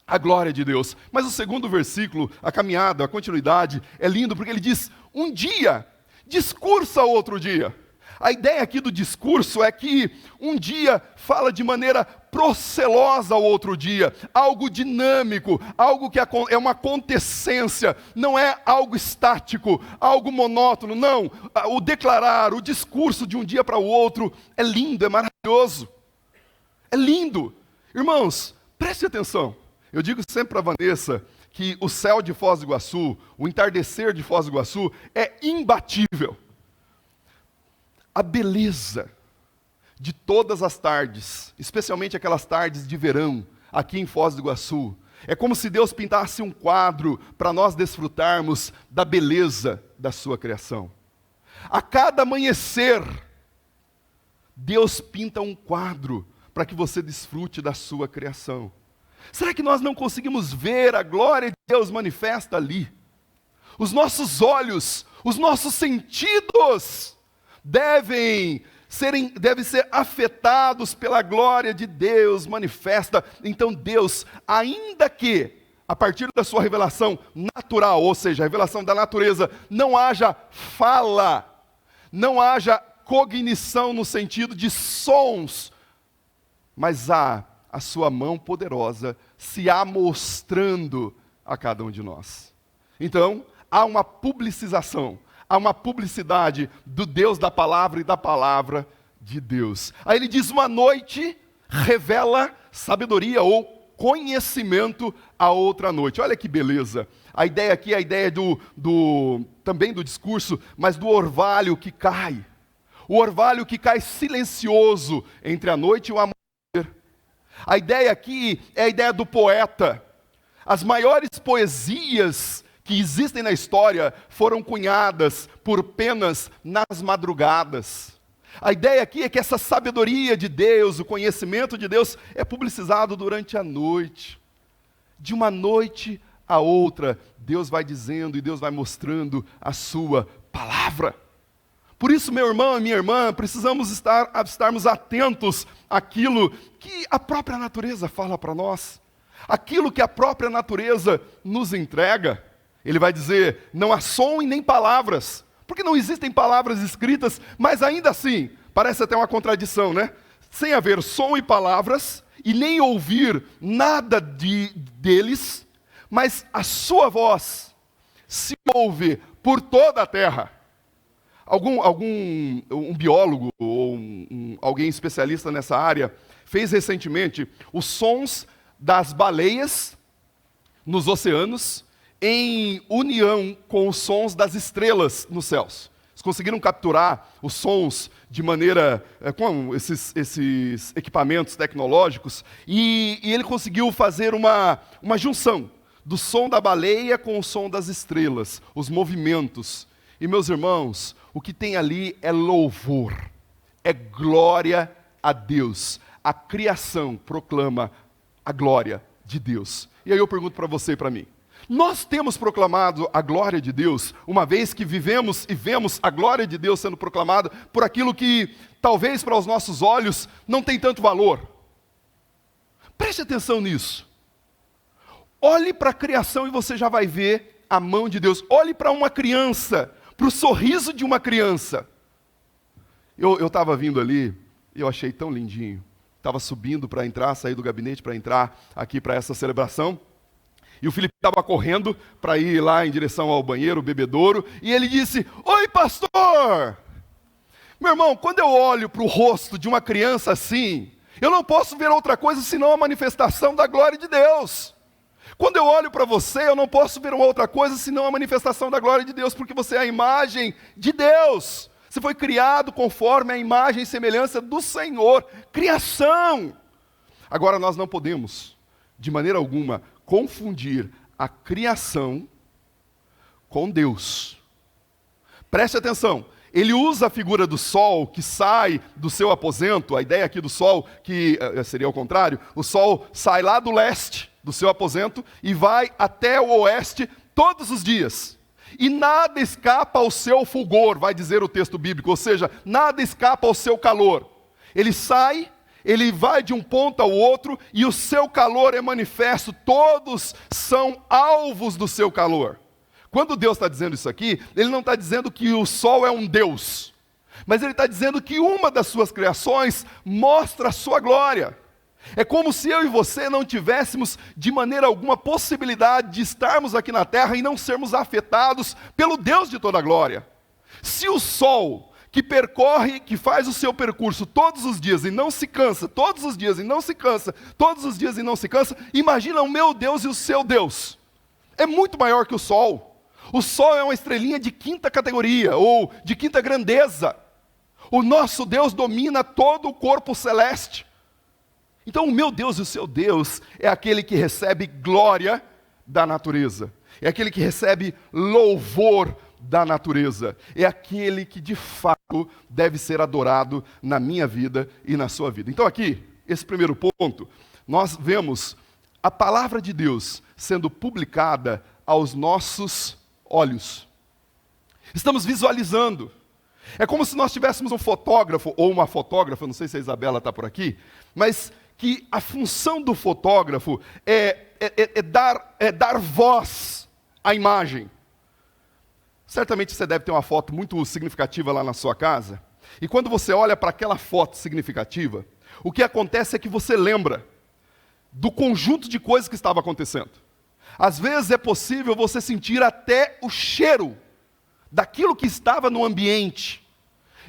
a glória de Deus. Mas o segundo versículo, a caminhada, a continuidade, é lindo porque ele diz, um dia, discursa outro dia. A ideia aqui do discurso é que um dia fala de maneira procelosa ao outro dia, algo dinâmico, algo que é uma acontecência, não é algo estático, algo monótono, não. O declarar, o discurso de um dia para o outro é lindo, é maravilhoso, é lindo. Irmãos, preste atenção, eu digo sempre para a Vanessa que o céu de Foz do Iguaçu, o entardecer de Foz do Iguaçu é imbatível. A beleza de todas as tardes, especialmente aquelas tardes de verão, aqui em Foz do Iguaçu, é como se Deus pintasse um quadro para nós desfrutarmos da beleza da sua criação. A cada amanhecer, Deus pinta um quadro para que você desfrute da sua criação. Será que nós não conseguimos ver a glória de Deus manifesta ali? Os nossos olhos, os nossos sentidos devem ser afetados pela glória de Deus manifesta. Então Deus, ainda que a partir da sua revelação natural, ou seja, a revelação da natureza, não haja fala, não haja cognição no sentido de sons, mas há a sua mão poderosa se amostrando a cada um de nós. Então, há uma publicização, há uma publicidade do Deus da palavra e da palavra de Deus. Aí ele diz, uma noite revela sabedoria ou conhecimento a outra noite. Olha que beleza. A ideia aqui é a ideia também do discurso, mas do orvalho que cai. O orvalho que cai silencioso entre a noite e o amanhecer. A ideia aqui é a ideia do poeta. As maiores poesias que existem na história foram cunhadas por penas nas madrugadas. A ideia aqui é que essa sabedoria de Deus, o conhecimento de Deus, é publicizado durante a noite. De uma noite a outra, Deus vai dizendo e Deus vai mostrando a sua palavra. Por isso, meu irmão e minha irmã, precisamos estarmos atentos àquilo que a própria natureza fala para nós. Aquilo que a própria natureza nos entrega. Ele vai dizer, não há som e nem palavras, porque não existem palavras escritas, mas ainda assim, parece até uma contradição, né? Sem haver som e palavras, e nem ouvir nada deles, mas a sua voz se ouve por toda a terra. Um biólogo ou alguém especialista nessa área fez recentemente os sons das baleias nos oceanos em união com os sons das estrelas nos céus. Eles conseguiram capturar os sons de maneira, com esses equipamentos tecnológicos, e ele conseguiu fazer uma junção do som da baleia com o som das estrelas, os movimentos. E meus irmãos, o que tem ali é louvor, é glória a Deus. A criação proclama a glória de Deus. E aí eu pergunto para você e para mim, nós temos proclamado a glória de Deus, uma vez que vivemos e vemos a glória de Deus sendo proclamada por aquilo que talvez para os nossos olhos não tem tanto valor. Preste atenção nisso. Olhe para a criação e você já vai ver a mão de Deus. Olhe para uma criança, para o sorriso de uma criança. Eu estava vindo ali e eu achei tão lindinho. Estava subindo para entrar, saí do gabinete para entrar aqui para essa celebração. E o Felipe estava correndo para ir lá em direção ao banheiro, o bebedouro, e ele disse: "Oi, pastor!" Meu irmão, quando eu olho para o rosto de uma criança assim, eu não posso ver outra coisa senão a manifestação da glória de Deus. Quando eu olho para você, eu não posso ver outra coisa senão a manifestação da glória de Deus, porque você é a imagem de Deus. Você foi criado conforme a imagem e semelhança do Senhor. Criação! Agora, nós não podemos, de maneira alguma, confundir a criação com Deus. Preste atenção, ele usa a figura do sol que sai do seu aposento, a ideia aqui do sol, que seria o contrário, o sol sai lá do leste do seu aposento e vai até o oeste todos os dias. E nada escapa ao seu fulgor, vai dizer o texto bíblico, ou seja, nada escapa ao seu calor. Ele sai, ele vai de um ponto ao outro e o seu calor é manifesto, todos são alvos do seu calor. Quando Deus está dizendo isso aqui, Ele não está dizendo que o sol é um Deus, mas Ele está dizendo que uma das suas criações mostra a sua glória. É como se eu e você não tivéssemos de maneira alguma possibilidade de estarmos aqui na terra e não sermos afetados pelo Deus de toda a glória. Se o sol que percorre, que faz o seu percurso todos os dias e não se cansa, todos os dias e não se cansa, todos os dias e não se cansa, imagina o meu Deus e o seu Deus. É muito maior que o sol. O sol é uma estrelinha de quinta categoria, ou de quinta grandeza. O nosso Deus domina todo o corpo celeste. Então o meu Deus e o seu Deus é aquele que recebe glória da natureza. É aquele que recebe louvor da natureza. É aquele que de fato deve ser adorado na minha vida e na sua vida. Então aqui, esse primeiro ponto, nós vemos a palavra de Deus sendo publicada aos nossos olhos. Estamos visualizando. É como se nós tivéssemos um fotógrafo ou uma fotógrafa, não sei se a Isabela está por aqui, mas que a função do fotógrafo é dar voz à imagem. Certamente você deve ter uma foto muito significativa lá na sua casa, e quando você olha para aquela foto significativa, o que acontece é que você lembra do conjunto de coisas que estava acontecendo. Às vezes é possível você sentir até o cheiro daquilo que estava no ambiente.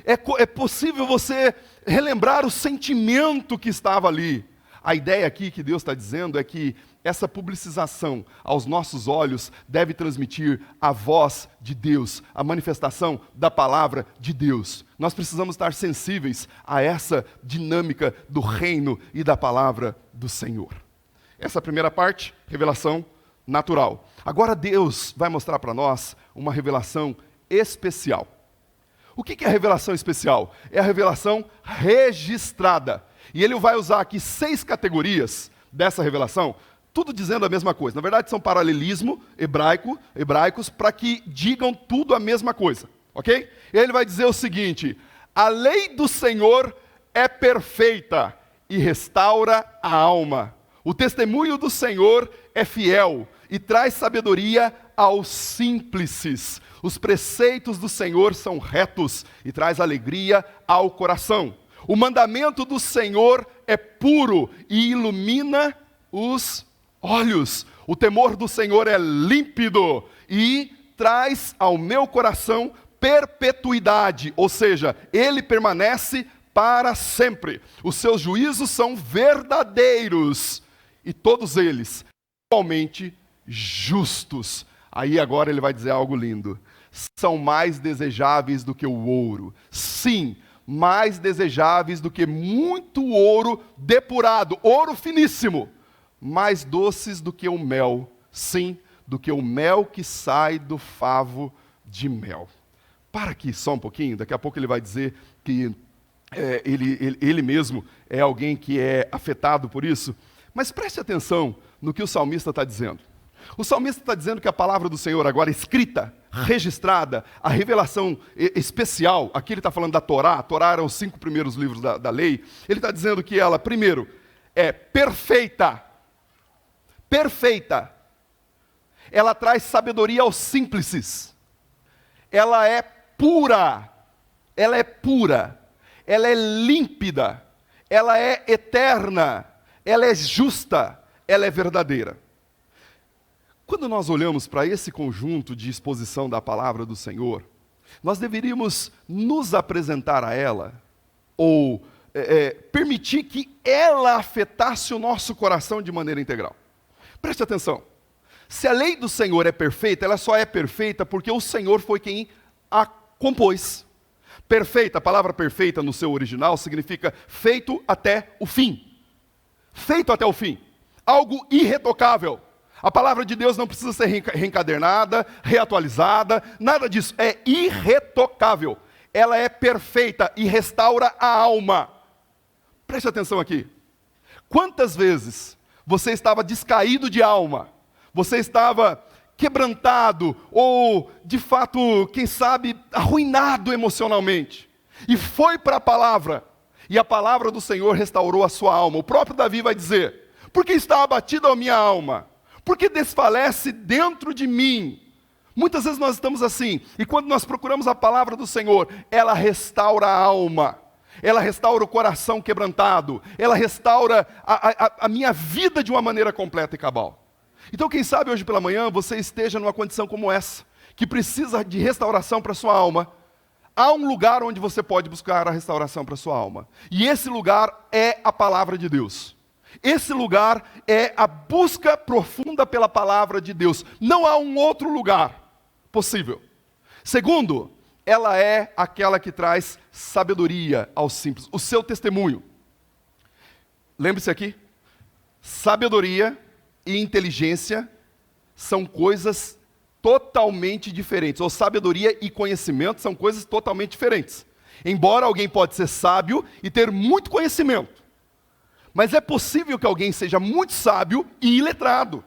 É possível você relembrar o sentimento que estava ali. A ideia aqui que Deus está dizendo é que essa publicização aos nossos olhos deve transmitir a voz de Deus, a manifestação da palavra de Deus. Nós precisamos estar sensíveis a essa dinâmica do reino e da palavra do Senhor. Essa primeira parte, revelação natural. Agora Deus vai mostrar para nós uma revelação especial. O que é a revelação especial? É a revelação registrada. E ele vai usar aqui 6 categorias dessa revelação, tudo dizendo a mesma coisa. Na verdade, são paralelismo hebraicos, para que digam tudo a mesma coisa. Ok? Ele vai dizer o seguinte: a lei do Senhor é perfeita e restaura a alma. O testemunho do Senhor é fiel e traz sabedoria aos simples. Os preceitos do Senhor são retos e traz alegria ao coração. O mandamento do Senhor é puro e ilumina os olhos. O temor do Senhor é límpido e traz ao meu coração perpetuidade, ou seja, ele permanece para sempre. Os seus juízos são verdadeiros e todos eles igualmente justos. Aí agora ele vai dizer algo lindo. São mais desejáveis do que o ouro. Sim, mais desejáveis do que muito ouro depurado, ouro finíssimo. Mais doces do que o mel. Sim, do que o mel que sai do favo de mel. Para aqui só um pouquinho, daqui a pouco ele vai dizer que ele mesmo é alguém que é afetado por isso. Mas preste atenção no que o salmista está dizendo. O salmista está dizendo que a palavra do Senhor agora escrita, registrada, a revelação especial, aqui ele está falando da Torá, a Torá eram os 5 primeiros livros da lei, ele está dizendo que ela, primeiro, é perfeita. Perfeita. Ela traz sabedoria aos simples. Ela é pura. Ela é pura. Ela é límpida. Ela é eterna. Ela é justa. Ela é verdadeira. Quando nós olhamos para esse conjunto de exposição da palavra do Senhor, nós deveríamos nos apresentar a ela, ou permitir que ela afetasse o nosso coração de maneira integral. Preste atenção. Se a lei do Senhor é perfeita, ela só é perfeita porque o Senhor foi quem a compôs. Perfeita, a palavra perfeita no seu original significa feito até o fim. Feito até o fim. Algo irretocável. A palavra de Deus não precisa ser reencadernada, reatualizada, nada disso. É irretocável. Ela é perfeita e restaura a alma. Preste atenção aqui. Quantas vezes você estava descaído de alma? Você estava quebrantado ou, de fato, quem sabe, arruinado emocionalmente. E foi para a palavra. E a palavra do Senhor restaurou a sua alma. O próprio Davi vai dizer, porque está abatida a minha alma? Porque desfalece dentro de mim. Muitas vezes nós estamos assim. E quando nós procuramos a palavra do Senhor, ela restaura a alma. Ela restaura o coração quebrantado. Ela restaura a minha vida de uma maneira completa e cabal. Então, quem sabe hoje pela manhã você esteja numa condição como essa, que precisa de restauração para a sua alma. Há um lugar onde você pode buscar a restauração para a sua alma. E esse lugar é a palavra de Deus. Esse lugar é a busca profunda pela palavra de Deus. Não há um outro lugar possível. Segundo, ela é aquela que traz sabedoria aos simples. O seu testemunho. Lembre-se aqui, sabedoria e inteligência são coisas totalmente diferentes. Ou sabedoria e conhecimento são coisas totalmente diferentes. Embora alguém pode ser sábio e ter muito conhecimento. Mas é possível que alguém seja muito sábio e iletrado.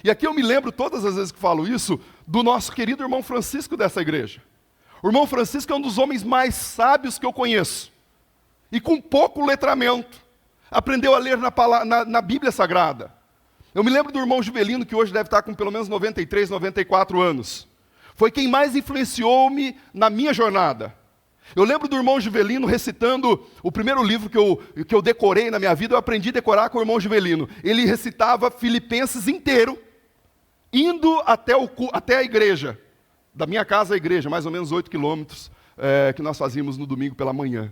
E aqui eu me lembro, todas as vezes que falo isso, do nosso querido irmão Francisco dessa igreja. O irmão Francisco é um dos homens mais sábios que eu conheço. E com pouco letramento. Aprendeu a ler na Bíblia Sagrada. Eu me lembro do irmão Juvelino, que hoje deve estar com pelo menos 93, 94 anos. Foi quem mais influenciou-me na minha jornada. Eu lembro do irmão Juvelino recitando o primeiro livro que eu decorei na minha vida, eu aprendi a decorar com o irmão Juvelino. Ele recitava Filipenses inteiro, indo até a igreja. Da minha casa à igreja, mais ou menos 8 quilômetros, que nós fazíamos no domingo pela manhã.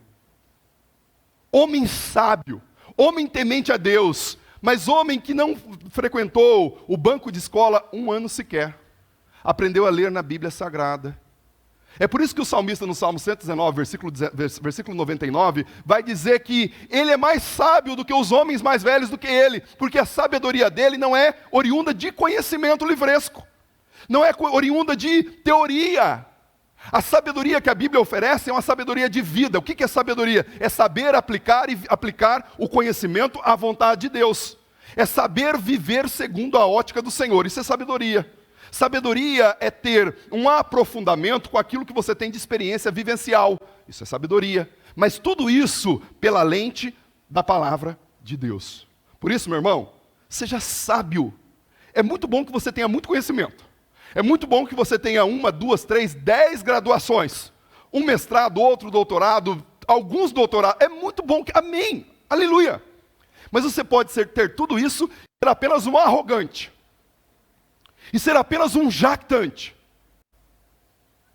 Homem sábio, homem temente a Deus, mas homem que não frequentou o banco de escola 1 ano sequer. Aprendeu a ler na Bíblia Sagrada. É por isso que o salmista no Salmo 119, versículo 99, vai dizer que ele é mais sábio do que os homens mais velhos do que ele, porque a sabedoria dele não é oriunda de conhecimento livresco, não é oriunda de teoria. A sabedoria que a Bíblia oferece é uma sabedoria de vida. O que é sabedoria? É saber aplicar o conhecimento à vontade de Deus. É saber viver segundo a ótica do Senhor. Isso é sabedoria. Sabedoria é ter um aprofundamento com aquilo que você tem de experiência vivencial. Isso é sabedoria. Mas tudo isso pela lente da palavra de Deus. Por isso, meu irmão, seja sábio. É muito bom que você tenha muito conhecimento. É muito bom que você tenha 1, 2, 3, 10 graduações. Um mestrado, outro doutorado, alguns doutorados. É muito bom. Amém. Aleluia. Mas você pode ter tudo isso e ser apenas um arrogante. E ser apenas um jactante.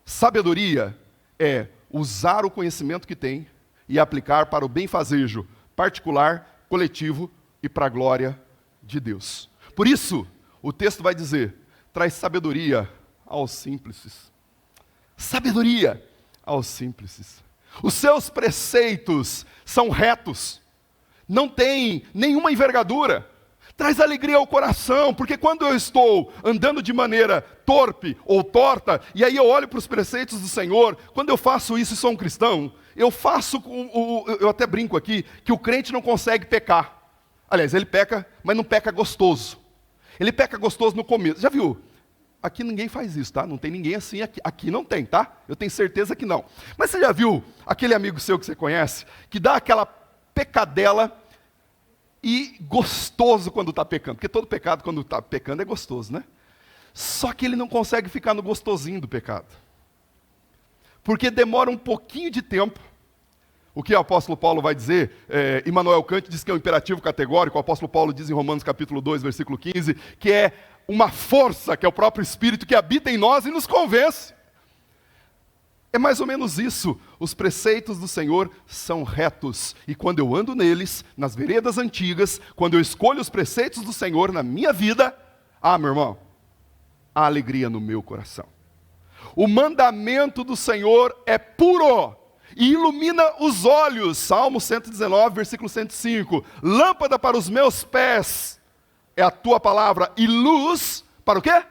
Sabedoria é usar o conhecimento que tem e aplicar para o benfazejo particular, coletivo e para a glória de Deus. Por isso, o texto vai dizer, traz sabedoria aos simples. Sabedoria aos simples. Os seus preceitos são retos, não tem nenhuma envergadura, traz alegria ao coração, porque quando eu estou andando de maneira torpe ou torta, e aí eu olho para os preceitos do Senhor, quando eu faço isso e sou um cristão, eu até brinco aqui, que o crente não consegue pecar. Aliás, ele peca, mas não peca gostoso. Ele peca gostoso no começo. Já viu? Aqui ninguém faz isso, tá? Não tem ninguém assim aqui. Aqui não tem, tá? Eu tenho certeza que não. Mas você já viu aquele amigo seu que você conhece, que dá aquela pecadela e gostoso quando está pecando? Porque todo pecado, quando está pecando, é gostoso, né? Só que ele não consegue ficar no gostosinho do pecado. Porque demora um pouquinho de tempo. O que o apóstolo Paulo vai dizer, Immanuel Kant diz que é um imperativo categórico, o apóstolo Paulo diz em Romanos capítulo 2, versículo 15, que é uma força, que é o próprio Espírito que habita em nós e nos convence. É mais ou menos isso. Os preceitos do Senhor são retos. E quando eu ando neles, nas veredas antigas, quando eu escolho os preceitos do Senhor na minha vida, meu irmão, há alegria no meu coração. O mandamento do Senhor é puro e ilumina os olhos. Salmo 119, versículo 105. Lâmpada para os meus pés é a tua palavra e luz para o quê?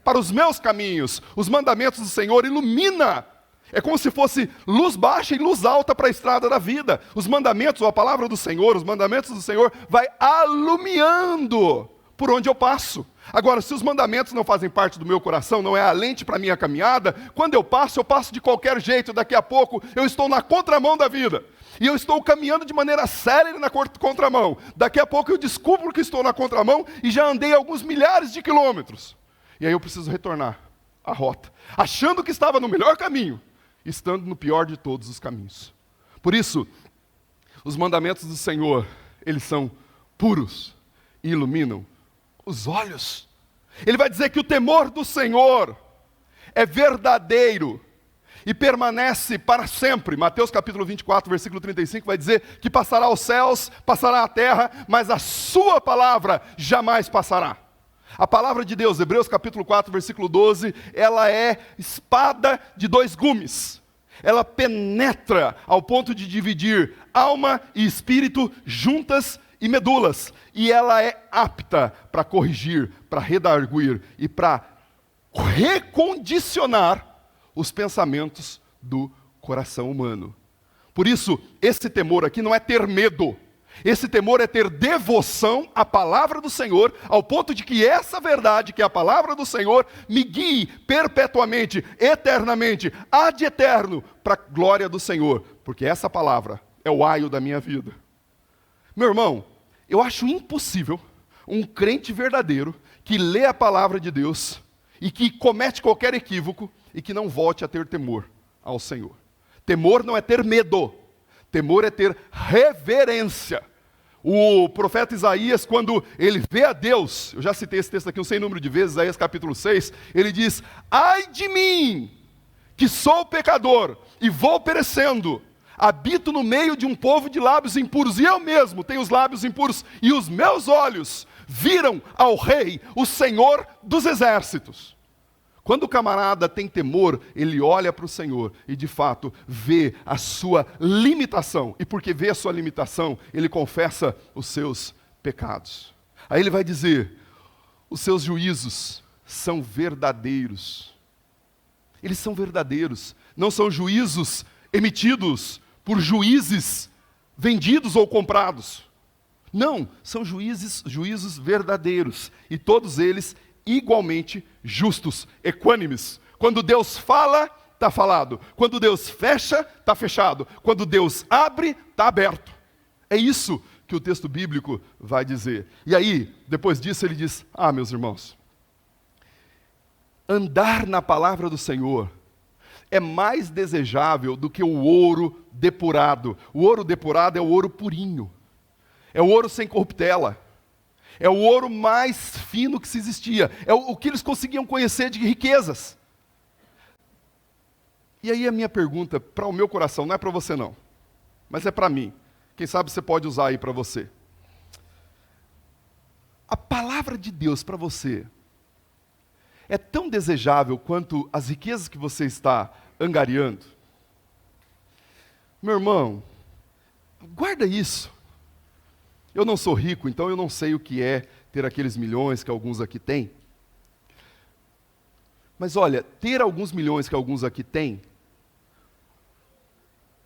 Para os meus caminhos. Os mandamentos do Senhor ilumina. É como se fosse luz baixa e luz alta para a estrada da vida. Os mandamentos, ou a palavra do Senhor, os mandamentos do Senhor vai alumiando por onde eu passo. Agora, se os mandamentos não fazem parte do meu coração, não é a lente para a minha caminhada, quando eu passo de qualquer jeito. Daqui a pouco eu estou na contramão da vida. E eu estou caminhando de maneira célere na contramão. Daqui a pouco eu descubro que estou na contramão e já andei alguns milhares de quilômetros. E aí eu preciso retornar à rota, achando que estava no melhor caminho, estando no pior de todos os caminhos. Por isso, os mandamentos do Senhor, eles são puros e iluminam os olhos. Ele vai dizer que o temor do Senhor é verdadeiro e permanece para sempre. Mateus capítulo 24, versículo 35 vai dizer que passará os céus, passará a terra, mas a sua palavra jamais passará. A palavra de Deus, Hebreus capítulo 4, versículo 12, ela é espada de dois gumes. Ela penetra ao ponto de dividir alma e espírito, juntas e medulas. E ela é apta para corrigir, para redarguir e para recondicionar os pensamentos do coração humano. Por isso, esse temor aqui não é ter medo. Esse temor é ter devoção à palavra do Senhor, ao ponto de que essa verdade, que é a palavra do Senhor, me guie perpetuamente, eternamente, ad eterno, para a glória do Senhor. Porque essa palavra é o aio da minha vida. Meu irmão, eu acho impossível um crente verdadeiro que lê a palavra de Deus e que comete qualquer equívoco e que não volte a ter temor ao Senhor. Temor não é ter medo. Temor é ter reverência. O profeta Isaías, quando ele vê a Deus, eu já citei esse texto aqui um sem número de vezes, Isaías capítulo 6, ele diz: ai de mim, que sou pecador e vou perecendo, habito no meio de um povo de lábios impuros, e eu mesmo tenho os lábios impuros, e os meus olhos viram ao Rei, o Senhor dos exércitos. Quando o camarada tem temor, ele olha para o Senhor e de fato vê a sua limitação. E porque vê a sua limitação, ele confessa os seus pecados. Aí ele vai dizer: os seus juízos são verdadeiros. Eles são verdadeiros. Não são juízos emitidos por juízes vendidos ou comprados. Não, são juízos verdadeiros. E todos eles igualmente justos, equânimes. Quando Deus fala, está falado. Quando Deus fecha, está fechado. Quando Deus abre, está aberto. É isso que o texto bíblico vai dizer. E aí, depois disso, ele diz: meus irmãos, andar na palavra do Senhor é mais desejável do que o ouro depurado. O ouro depurado é o ouro purinho. É o ouro sem corruptela. É o ouro mais fino que se existia. É o que eles conseguiam conhecer de riquezas. E aí a minha pergunta para o meu coração, não é para você não, mas é para mim. Quem sabe você pode usar aí para você. A palavra de Deus para você é tão desejável quanto as riquezas que você está angariando? Meu irmão, guarda isso. Eu não sou rico, então eu não sei o que é ter aqueles milhões que alguns aqui têm. Mas olha, ter alguns milhões que alguns aqui têm,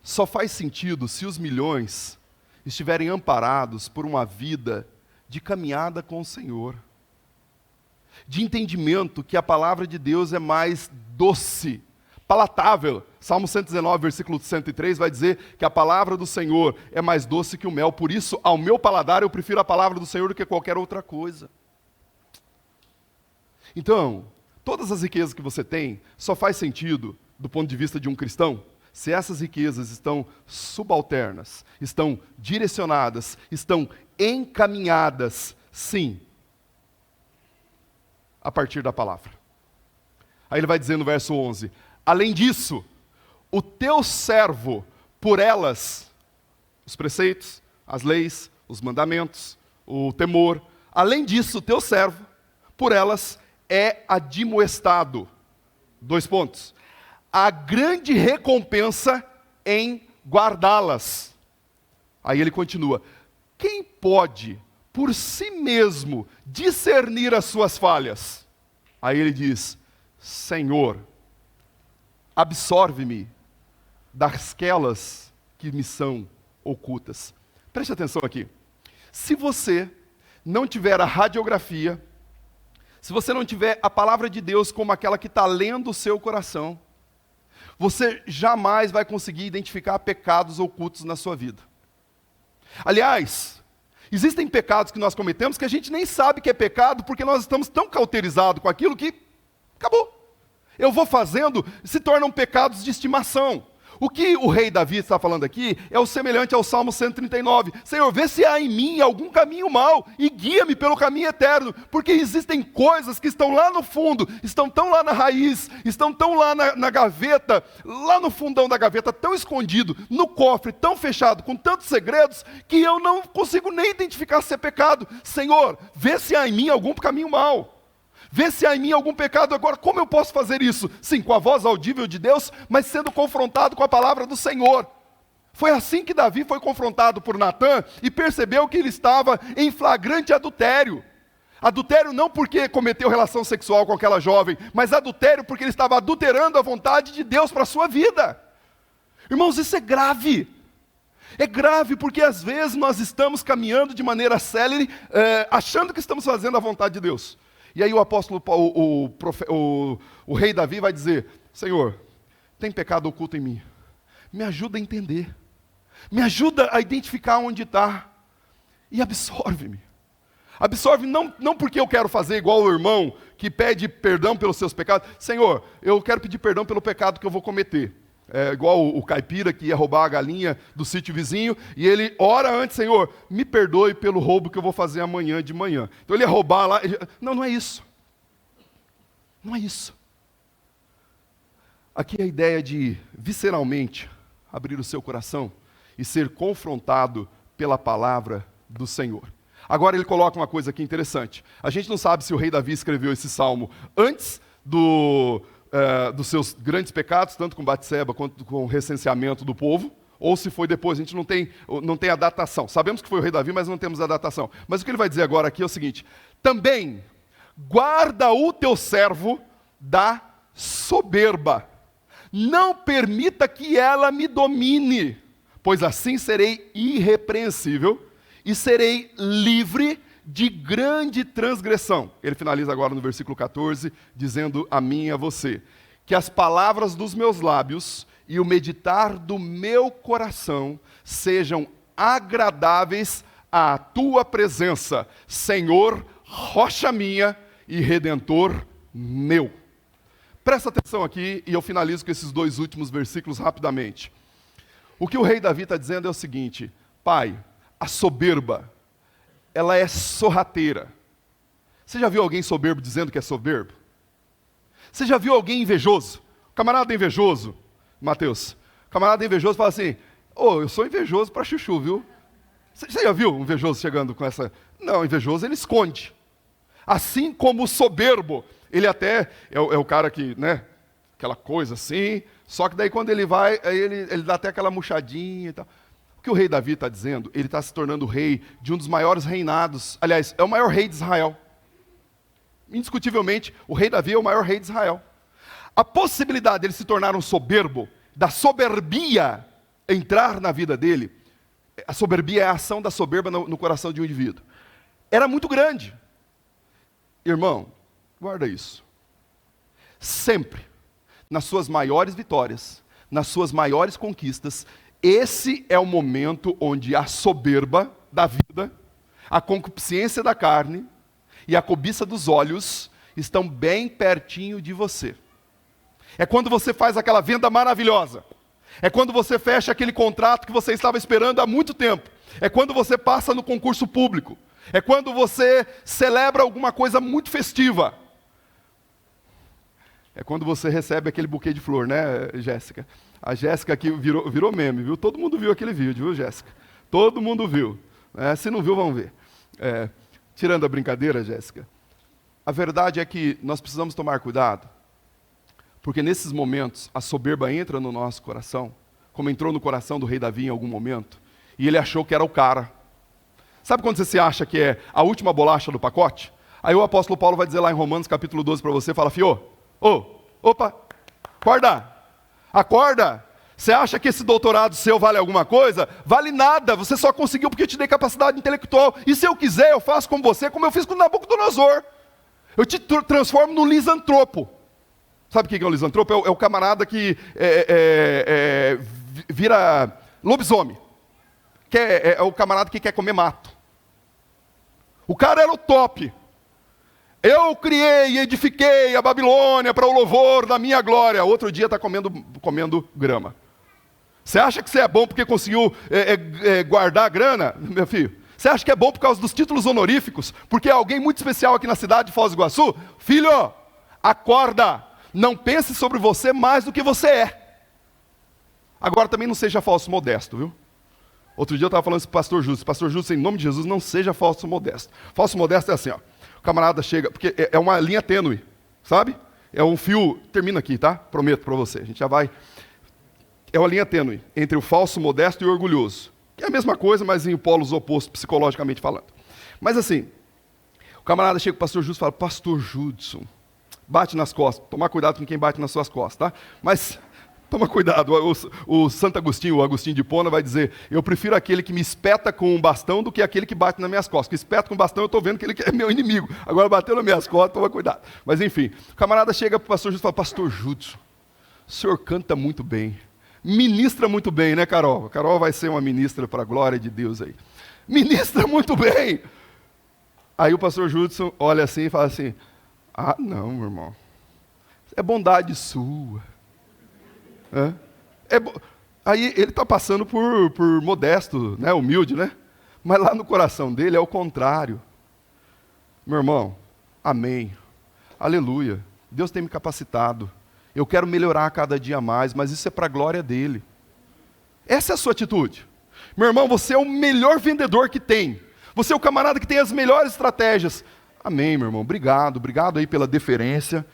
só faz sentido se os milhões estiverem amparados por uma vida de caminhada com o Senhor, de entendimento que a palavra de Deus é mais doce, palatável. Salmo 119, versículo 103 vai dizer que a palavra do Senhor é mais doce que o mel, por isso, ao meu paladar, eu prefiro a palavra do Senhor do que qualquer outra coisa. Então, todas as riquezas que você tem só faz sentido, do ponto de vista de um cristão, se essas riquezas estão subalternas, estão direcionadas, estão encaminhadas, sim, a partir da palavra. Aí ele vai dizer no verso 11, além disso, o teu servo, por elas, os preceitos, as leis, os mandamentos, o temor, além disso, o teu servo, por elas, é admoestado. 2 pontos. A grande recompensa em guardá-las. Aí ele continua, quem pode, por si mesmo, discernir as suas falhas? Aí ele diz, Senhor, absorve-me daquelas que me são ocultas. Preste atenção aqui. Se você não tiver a radiografia, se você não tiver a palavra de Deus como aquela que está lendo o seu coração, você jamais vai conseguir identificar pecados ocultos na sua vida. Aliás, existem pecados que nós cometemos que a gente nem sabe que é pecado, porque nós estamos tão cauterizados com aquilo que acabou. Eu vou fazendo, se tornam pecados de estimação. O que o rei Davi está falando aqui é o semelhante ao Salmo 139. Senhor, vê se há em mim algum caminho mau e guia-me pelo caminho eterno, porque existem coisas que estão lá no fundo, estão tão lá na raiz, estão tão lá na gaveta, lá no fundão da gaveta, tão escondido, no cofre, tão fechado, com tantos segredos, que eu não consigo nem identificar se é pecado. Senhor, vê se há em mim algum caminho mau. Vê se há em mim algum pecado. Agora, como eu posso fazer isso? Sim, com a voz audível de Deus, mas sendo confrontado com a palavra do Senhor. Foi assim que Davi foi confrontado por Natã e percebeu que ele estava em flagrante adultério. Adultério não porque cometeu relação sexual com aquela jovem, mas adultério porque ele estava adulterando a vontade de Deus para a sua vida. Irmãos, isso é grave. É grave porque às vezes nós estamos caminhando de maneira célere, achando que estamos fazendo a vontade de Deus. E aí o apóstolo, o rei Davi vai dizer, Senhor, tem pecado oculto em mim, me ajuda a entender, me ajuda a identificar onde está, e absorve-me. Absorve não porque eu quero fazer igual o irmão que pede perdão pelos seus pecados, Senhor, eu quero pedir perdão pelo pecado que eu vou cometer. É igual o caipira que ia roubar a galinha do sítio vizinho, e ele ora antes, Senhor, me perdoe pelo roubo que eu vou fazer amanhã de manhã. Então ele ia roubar lá, não é isso. Não é isso. Aqui é a ideia de, visceralmente, abrir o seu coração e ser confrontado pela palavra do Senhor. Agora ele coloca uma coisa aqui interessante. A gente não sabe se o rei Davi escreveu esse salmo antes dos seus grandes pecados, tanto com Batseba quanto com o recenseamento do povo, ou se foi depois, a gente não tem a datação. Sabemos que foi o rei Davi, mas não temos a datação. Mas o que ele vai dizer agora aqui é o seguinte, também guarda o teu servo da soberba, não permita que ela me domine, pois assim serei irrepreensível e serei livre de grande transgressão. Ele finaliza agora no versículo 14, dizendo a mim e a você, que as palavras dos meus lábios e o meditar do meu coração sejam agradáveis à tua presença, Senhor, rocha minha e redentor meu. Presta atenção aqui e eu finalizo com esses 2 últimos versículos rapidamente. O que o rei Davi está dizendo é o seguinte, Pai, a soberba, ela é sorrateira. Você já viu alguém soberbo dizendo que é soberbo? Você já viu alguém invejoso? O camarada invejoso, Mateus. Camarada invejoso fala assim, eu sou invejoso para chuchu, viu? Você já viu um invejoso chegando com essa... Não, invejoso ele esconde. Assim como o soberbo, ele até é o cara que, né, aquela coisa assim, só que daí quando ele vai, aí ele dá até aquela murchadinha e tal. O que o rei Davi está dizendo? Ele está se tornando rei de um dos maiores reinados, aliás, é o maior rei de Israel. Indiscutivelmente, o rei Davi é o maior rei de Israel. A possibilidade dele se tornar um soberbo, da soberbia entrar na vida dele, a soberbia é a ação da soberba no coração de um indivíduo, era muito grande. Irmão, guarda isso. Sempre, nas suas maiores vitórias, nas suas maiores conquistas, esse é o momento onde a soberba da vida, a concupiscência da carne e a cobiça dos olhos estão bem pertinho de você. É quando você faz aquela venda maravilhosa. É quando você fecha aquele contrato que você estava esperando há muito tempo. É quando você passa no concurso público. É quando você celebra alguma coisa muito festiva. É quando você recebe aquele buquê de flor, né, Jéssica? A Jéssica aqui virou meme, viu? Todo mundo viu aquele vídeo, viu, Jéssica? Todo mundo viu. Se não viu, vamos ver. Tirando a brincadeira, Jéssica, a verdade é que nós precisamos tomar cuidado, porque nesses momentos a soberba entra no nosso coração, como entrou no coração do rei Davi em algum momento, e ele achou que era o cara. Sabe quando você se acha que é a última bolacha do pacote? Aí o apóstolo Paulo vai dizer lá em Romanos capítulo 12 para você, fala, opa, acorda, você acha que esse doutorado seu vale alguma coisa? Vale nada, você só conseguiu porque eu te dei capacidade intelectual, e se eu quiser eu faço com você como eu fiz com Nabucodonosor, eu te transformo no lisantropo. Sabe o que é um lisantropo? É o camarada que vira lobisomem. É o camarada que quer comer mato. O cara era o top. Eu criei e edifiquei a Babilônia para o louvor da minha glória. Outro dia está comendo grama. Você acha que você é bom porque conseguiu guardar a grana, meu filho? Você acha que é bom por causa dos títulos honoríficos? Porque é alguém muito especial aqui na cidade de Foz do Iguaçu? Filho, acorda. Não pense sobre você mais do que você é. Agora também não seja falso modesto, viu? Outro dia eu estava falando isso para o pastor Justo, em nome de Jesus, não seja falso modesto. Falso modesto é assim, ó. O camarada chega, porque é uma linha tênue, sabe? É um fio, termina aqui, tá? Prometo para você, a gente já vai. É uma linha tênue entre o falso modesto e o orgulhoso. Que é a mesma coisa, mas em polos opostos, psicologicamente falando. Mas assim, o camarada chega para o pastor Justo e fala, pastor Judson, bate nas costas, tomar cuidado com quem bate nas suas costas, tá? Mas toma cuidado, o Santo Agostinho, o Agostinho de Hipona vai dizer, eu prefiro aquele que me espeta com um bastão do que aquele que bate nas minhas costas. Que espeta com um bastão, eu estou vendo que ele é meu inimigo. Agora bateu nas minhas costas, toma cuidado. Mas enfim, o camarada chega para o pastor Judson e fala, pastor Judson, o senhor canta muito bem, ministra muito bem, né, Carol? A Carol vai ser uma ministra para a glória de Deus aí. Ministra muito bem. Aí o pastor Judson olha assim e fala assim, não, meu irmão, é bondade sua. Aí ele está passando por modesto, né, humilde, né? Mas lá no coração dele é o contrário. Meu irmão, amém, aleluia, Deus tem me capacitado, eu quero melhorar cada dia mais, mas isso é para a glória dele. Essa é a sua atitude. Meu irmão, você é o melhor vendedor que tem, você é o camarada que tem as melhores estratégias. Amém, meu irmão, obrigado aí pela deferência.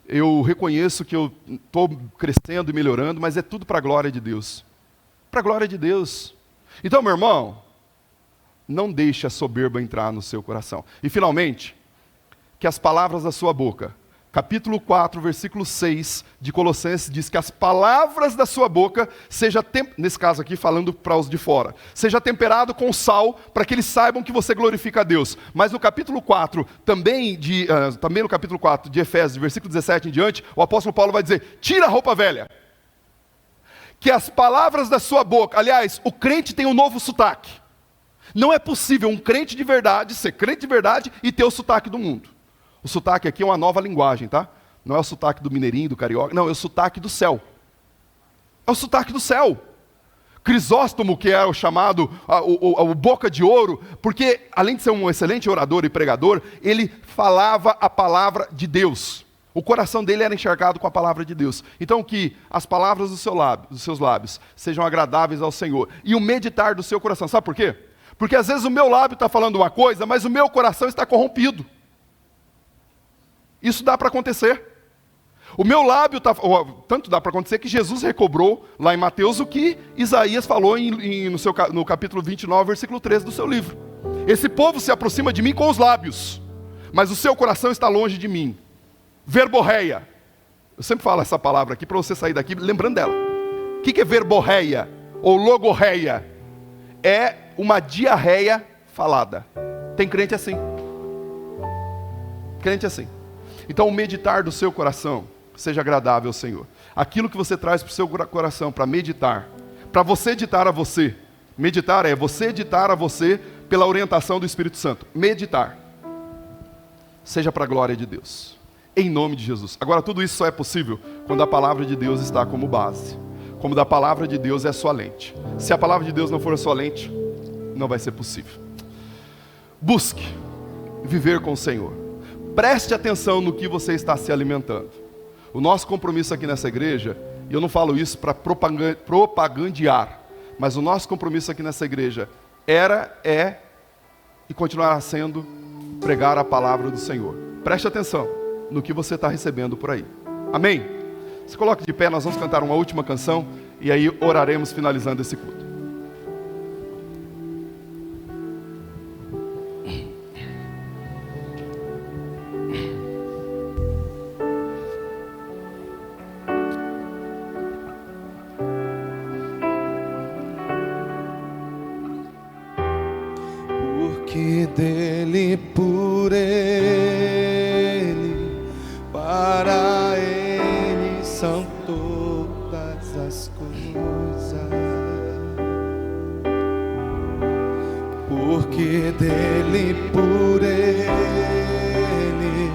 Eu reconheço que eu estou crescendo e melhorando, mas é tudo para a glória de Deus. Para a glória de Deus. Então, meu irmão, não deixe a soberba entrar no seu coração. E, finalmente, que as palavras da sua boca, capítulo 4, versículo 6 de Colossenses, diz que as palavras da sua boca, nesse caso aqui, falando para os de fora, seja temperado com sal, para que eles saibam que você glorifica a Deus. Mas no capítulo 4, também no capítulo 4 de Efésios, versículo 17 em diante, o apóstolo Paulo vai dizer, tira a roupa velha. Que as palavras da sua boca, aliás, o crente tem um novo sotaque. Não é possível um crente de verdade, ser crente de verdade e ter o sotaque do mundo. O sotaque aqui é uma nova linguagem, tá? Não é o sotaque do mineirinho, do carioca, não, é o sotaque do céu. É o sotaque do céu. Crisóstomo, que é o chamado o boca de ouro, porque além de ser um excelente orador e pregador, ele falava a palavra de Deus. O coração dele era encharcado com a palavra de Deus. Então que as palavras dos seus lábios sejam agradáveis ao Senhor. E o meditar do seu coração. Sabe por quê? Porque às vezes o meu lábio está falando uma coisa, mas o meu coração está corrompido. Isso dá para acontecer. O meu lábio está... Tanto dá para acontecer que Jesus recobrou lá em Mateus o que Isaías falou no capítulo 29, versículo 13 do seu livro. Esse povo se aproxima de mim com os lábios, mas o seu coração está longe de mim. Verborreia. Eu sempre falo essa palavra aqui para você sair daqui lembrando dela. O que é verborreia? Ou logorreia? É uma diarreia falada. Tem crente assim. Crente assim. Então o meditar do seu coração seja agradável ao Senhor. Aquilo que você traz para o seu coração para meditar. Para você ditar a você. Meditar é você ditar a você pela orientação do Espírito Santo. Meditar. Seja para a glória de Deus. Em nome de Jesus. Agora, tudo isso só é possível quando a palavra de Deus está como base. Como a palavra de Deus é a sua lente. Se a palavra de Deus não for a sua lente, não vai ser possível. Busque viver com o Senhor. Preste atenção no que você está se alimentando. O nosso compromisso aqui nessa igreja, e eu não falo isso para propagandear, mas o nosso compromisso aqui nessa igreja é e continuará sendo pregar a palavra do Senhor. Preste atenção no que você está recebendo por aí. Amém? Se coloque de pé, nós vamos cantar uma última canção e aí oraremos finalizando esse culto. Porque dele, por ele, para ele são todas as coisas. Porque dele, por ele,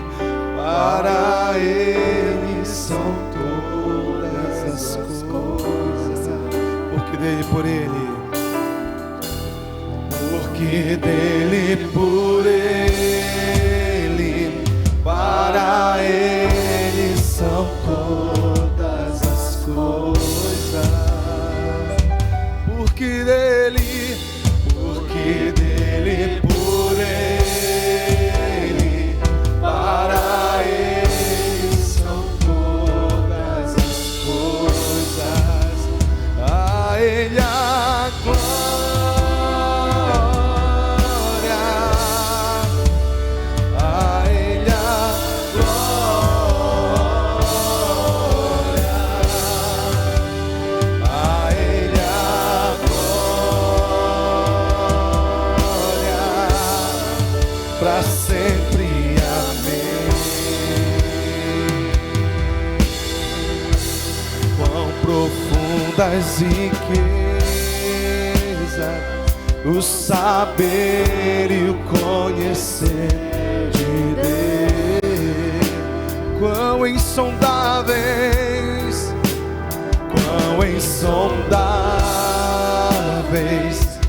para ele são todas as coisas. Porque dele, por ele. Porque dele, por ele, para ele são todas as coisas. Porque dele, por ele, para ele são todas as coisas. A ele a glória. Para sempre, amém. Quão profundas riquezas, o saber e o conhecer de Deus. Quão insondáveis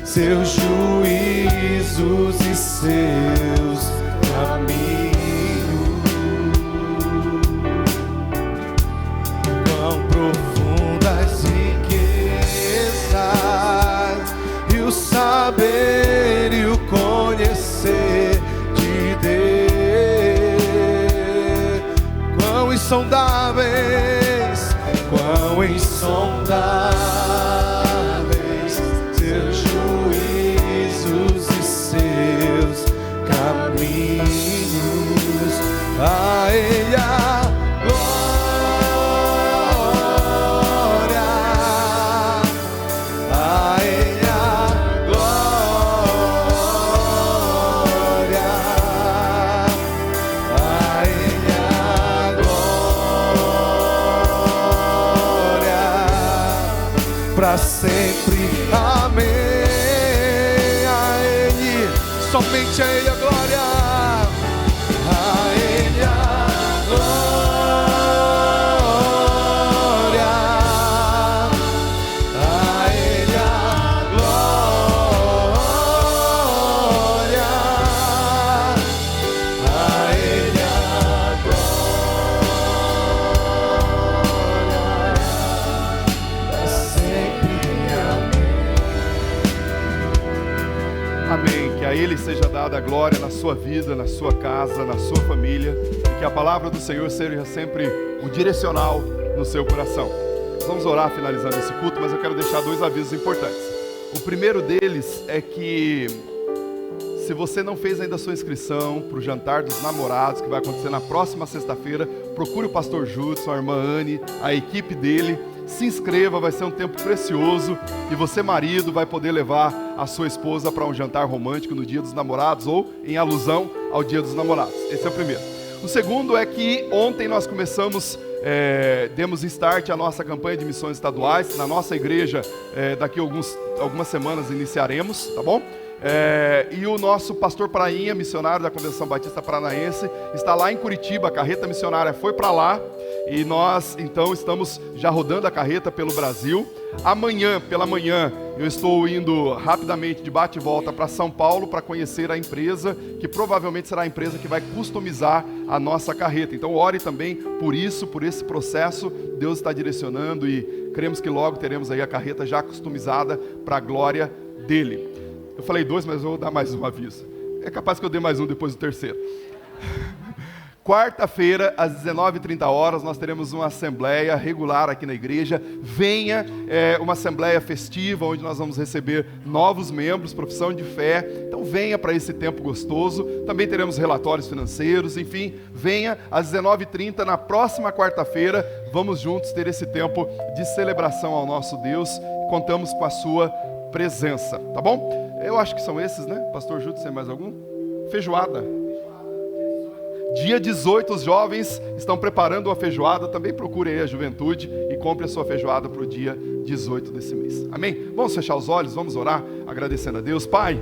seus juízos e seus caminhos. Quão profundas riquezas e o saber e o conhecer de Deus. Quão insondáveis seus juízos e seus caminhos. A ele a glória, a ele a glória, a ele a glória, para sempre. Amém. A ele, somente a ele a glória. A ele a glória, a ele a glória, a ele a glória, Ele seja dada a glória na sua vida, na sua casa, na sua família, e que a palavra do Senhor seja sempre o direcional no seu coração. Vamos orar finalizando esse culto, mas eu quero deixar 2 avisos importantes. O primeiro deles é que, se você não fez ainda a sua inscrição para o jantar dos namorados, que vai acontecer na próxima sexta-feira, procure o pastor Judson, a irmã Anne, a equipe dele, se inscreva, vai ser um tempo precioso, e você, marido, vai poder levar a sua esposa para um jantar romântico no dia dos namorados, ou em alusão ao dia dos namorados. Esse é o primeiro. O segundo é que ontem nós começamos, demos start à nossa campanha de missões estaduais. Na nossa igreja, daqui a algumas semanas iniciaremos, tá bom? E o nosso pastor Prainha, missionário da Convenção Batista Paranaense, está lá em Curitiba. A carreta missionária foi para lá, e nós então estamos já rodando a carreta pelo Brasil. Amanhã, pela manhã, eu estou indo rapidamente de bate e volta para São Paulo para conhecer a empresa, que provavelmente será a empresa que vai customizar a nossa carreta. Então ore também por isso, por esse processo. Deus está direcionando, e cremos que logo teremos aí a carreta já customizada para a glória dele. Eu falei 2, mas eu vou dar mais um aviso. É capaz que eu dê mais um depois do terceiro. Quarta-feira, às 19h30, nós teremos uma assembleia regular aqui na igreja. Venha, uma assembleia festiva, onde nós vamos receber novos membros, profissão de fé. Então venha para esse tempo gostoso. Também teremos relatórios financeiros, enfim. Venha às 19h30, na próxima quarta-feira. Vamos juntos ter esse tempo de celebração ao nosso Deus. Contamos com a sua presença, tá bom? Eu acho que são esses, né? Pastor Júlio, tem mais algum? Feijoada. Dia 18, os jovens estão preparando uma feijoada. Também procure aí a juventude e compre a sua feijoada para o dia 18 desse mês. Amém? Vamos fechar os olhos, vamos orar, agradecendo a Deus. Pai,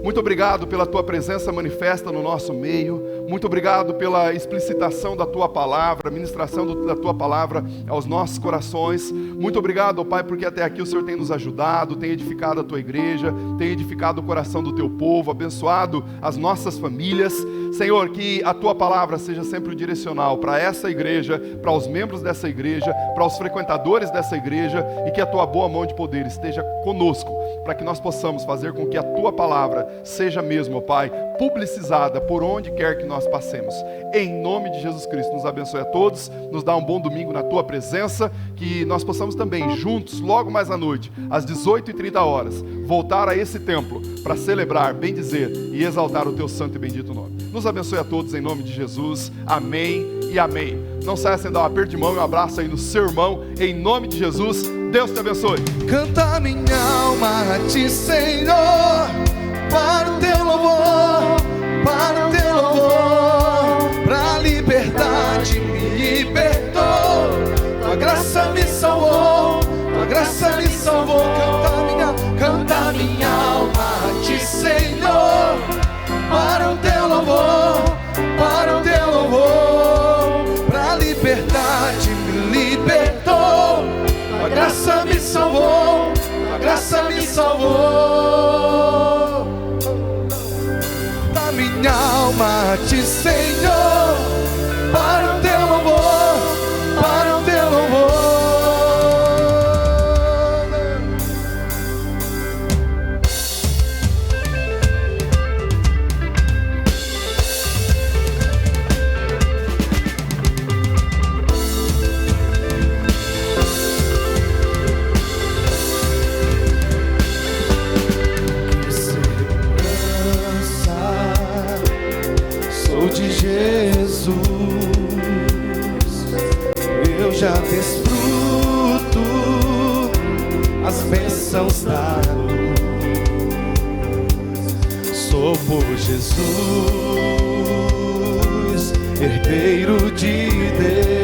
muito obrigado pela Tua presença manifesta no nosso meio. Muito obrigado pela explicitação da Tua palavra, ministração da Tua palavra aos nossos corações. Muito obrigado, ó Pai, porque até aqui o Senhor tem nos ajudado, tem edificado a Tua igreja, tem edificado o coração do Teu povo, abençoado as nossas famílias. Senhor, que a Tua palavra seja sempre o direcional para essa igreja, para os membros dessa igreja, para os frequentadores dessa igreja, e que a Tua boa mão de poder esteja conosco, para que nós possamos fazer com que a Tua palavra seja mesmo, ó Pai, publicizada por onde quer que nós passemos. Em nome de Jesus Cristo, nos abençoe a todos, nos dá um bom domingo na Tua presença, que nós possamos também, juntos, logo mais à noite, às 18h30, voltar a esse templo para celebrar, bendizer e exaltar o Teu santo e bendito nome. Nos abençoe a todos em nome de Jesus. Amém e amém. Não saia sem dar um aperto de mão e um abraço aí no seu irmão, em nome de Jesus. Deus te abençoe. Canta minha alma a Ti, Senhor, para o Teu louvor, para o Teu louvor. Pra liberdade me libertou, Tua graça me salvou, Tua graça me salvou. Canta minha alma a Ti, Senhor, para o Teu louvor, para o Teu louvor. Pra liberdade me libertou, Tua graça me salvou, Tua graça me salvou. Da minha alma a Ti, Senhor, para o Teu louvor, para o Teu louvor. Jesus, eu já desfruto as bênçãos da luz. Sou por Jesus, herdeiro de Deus.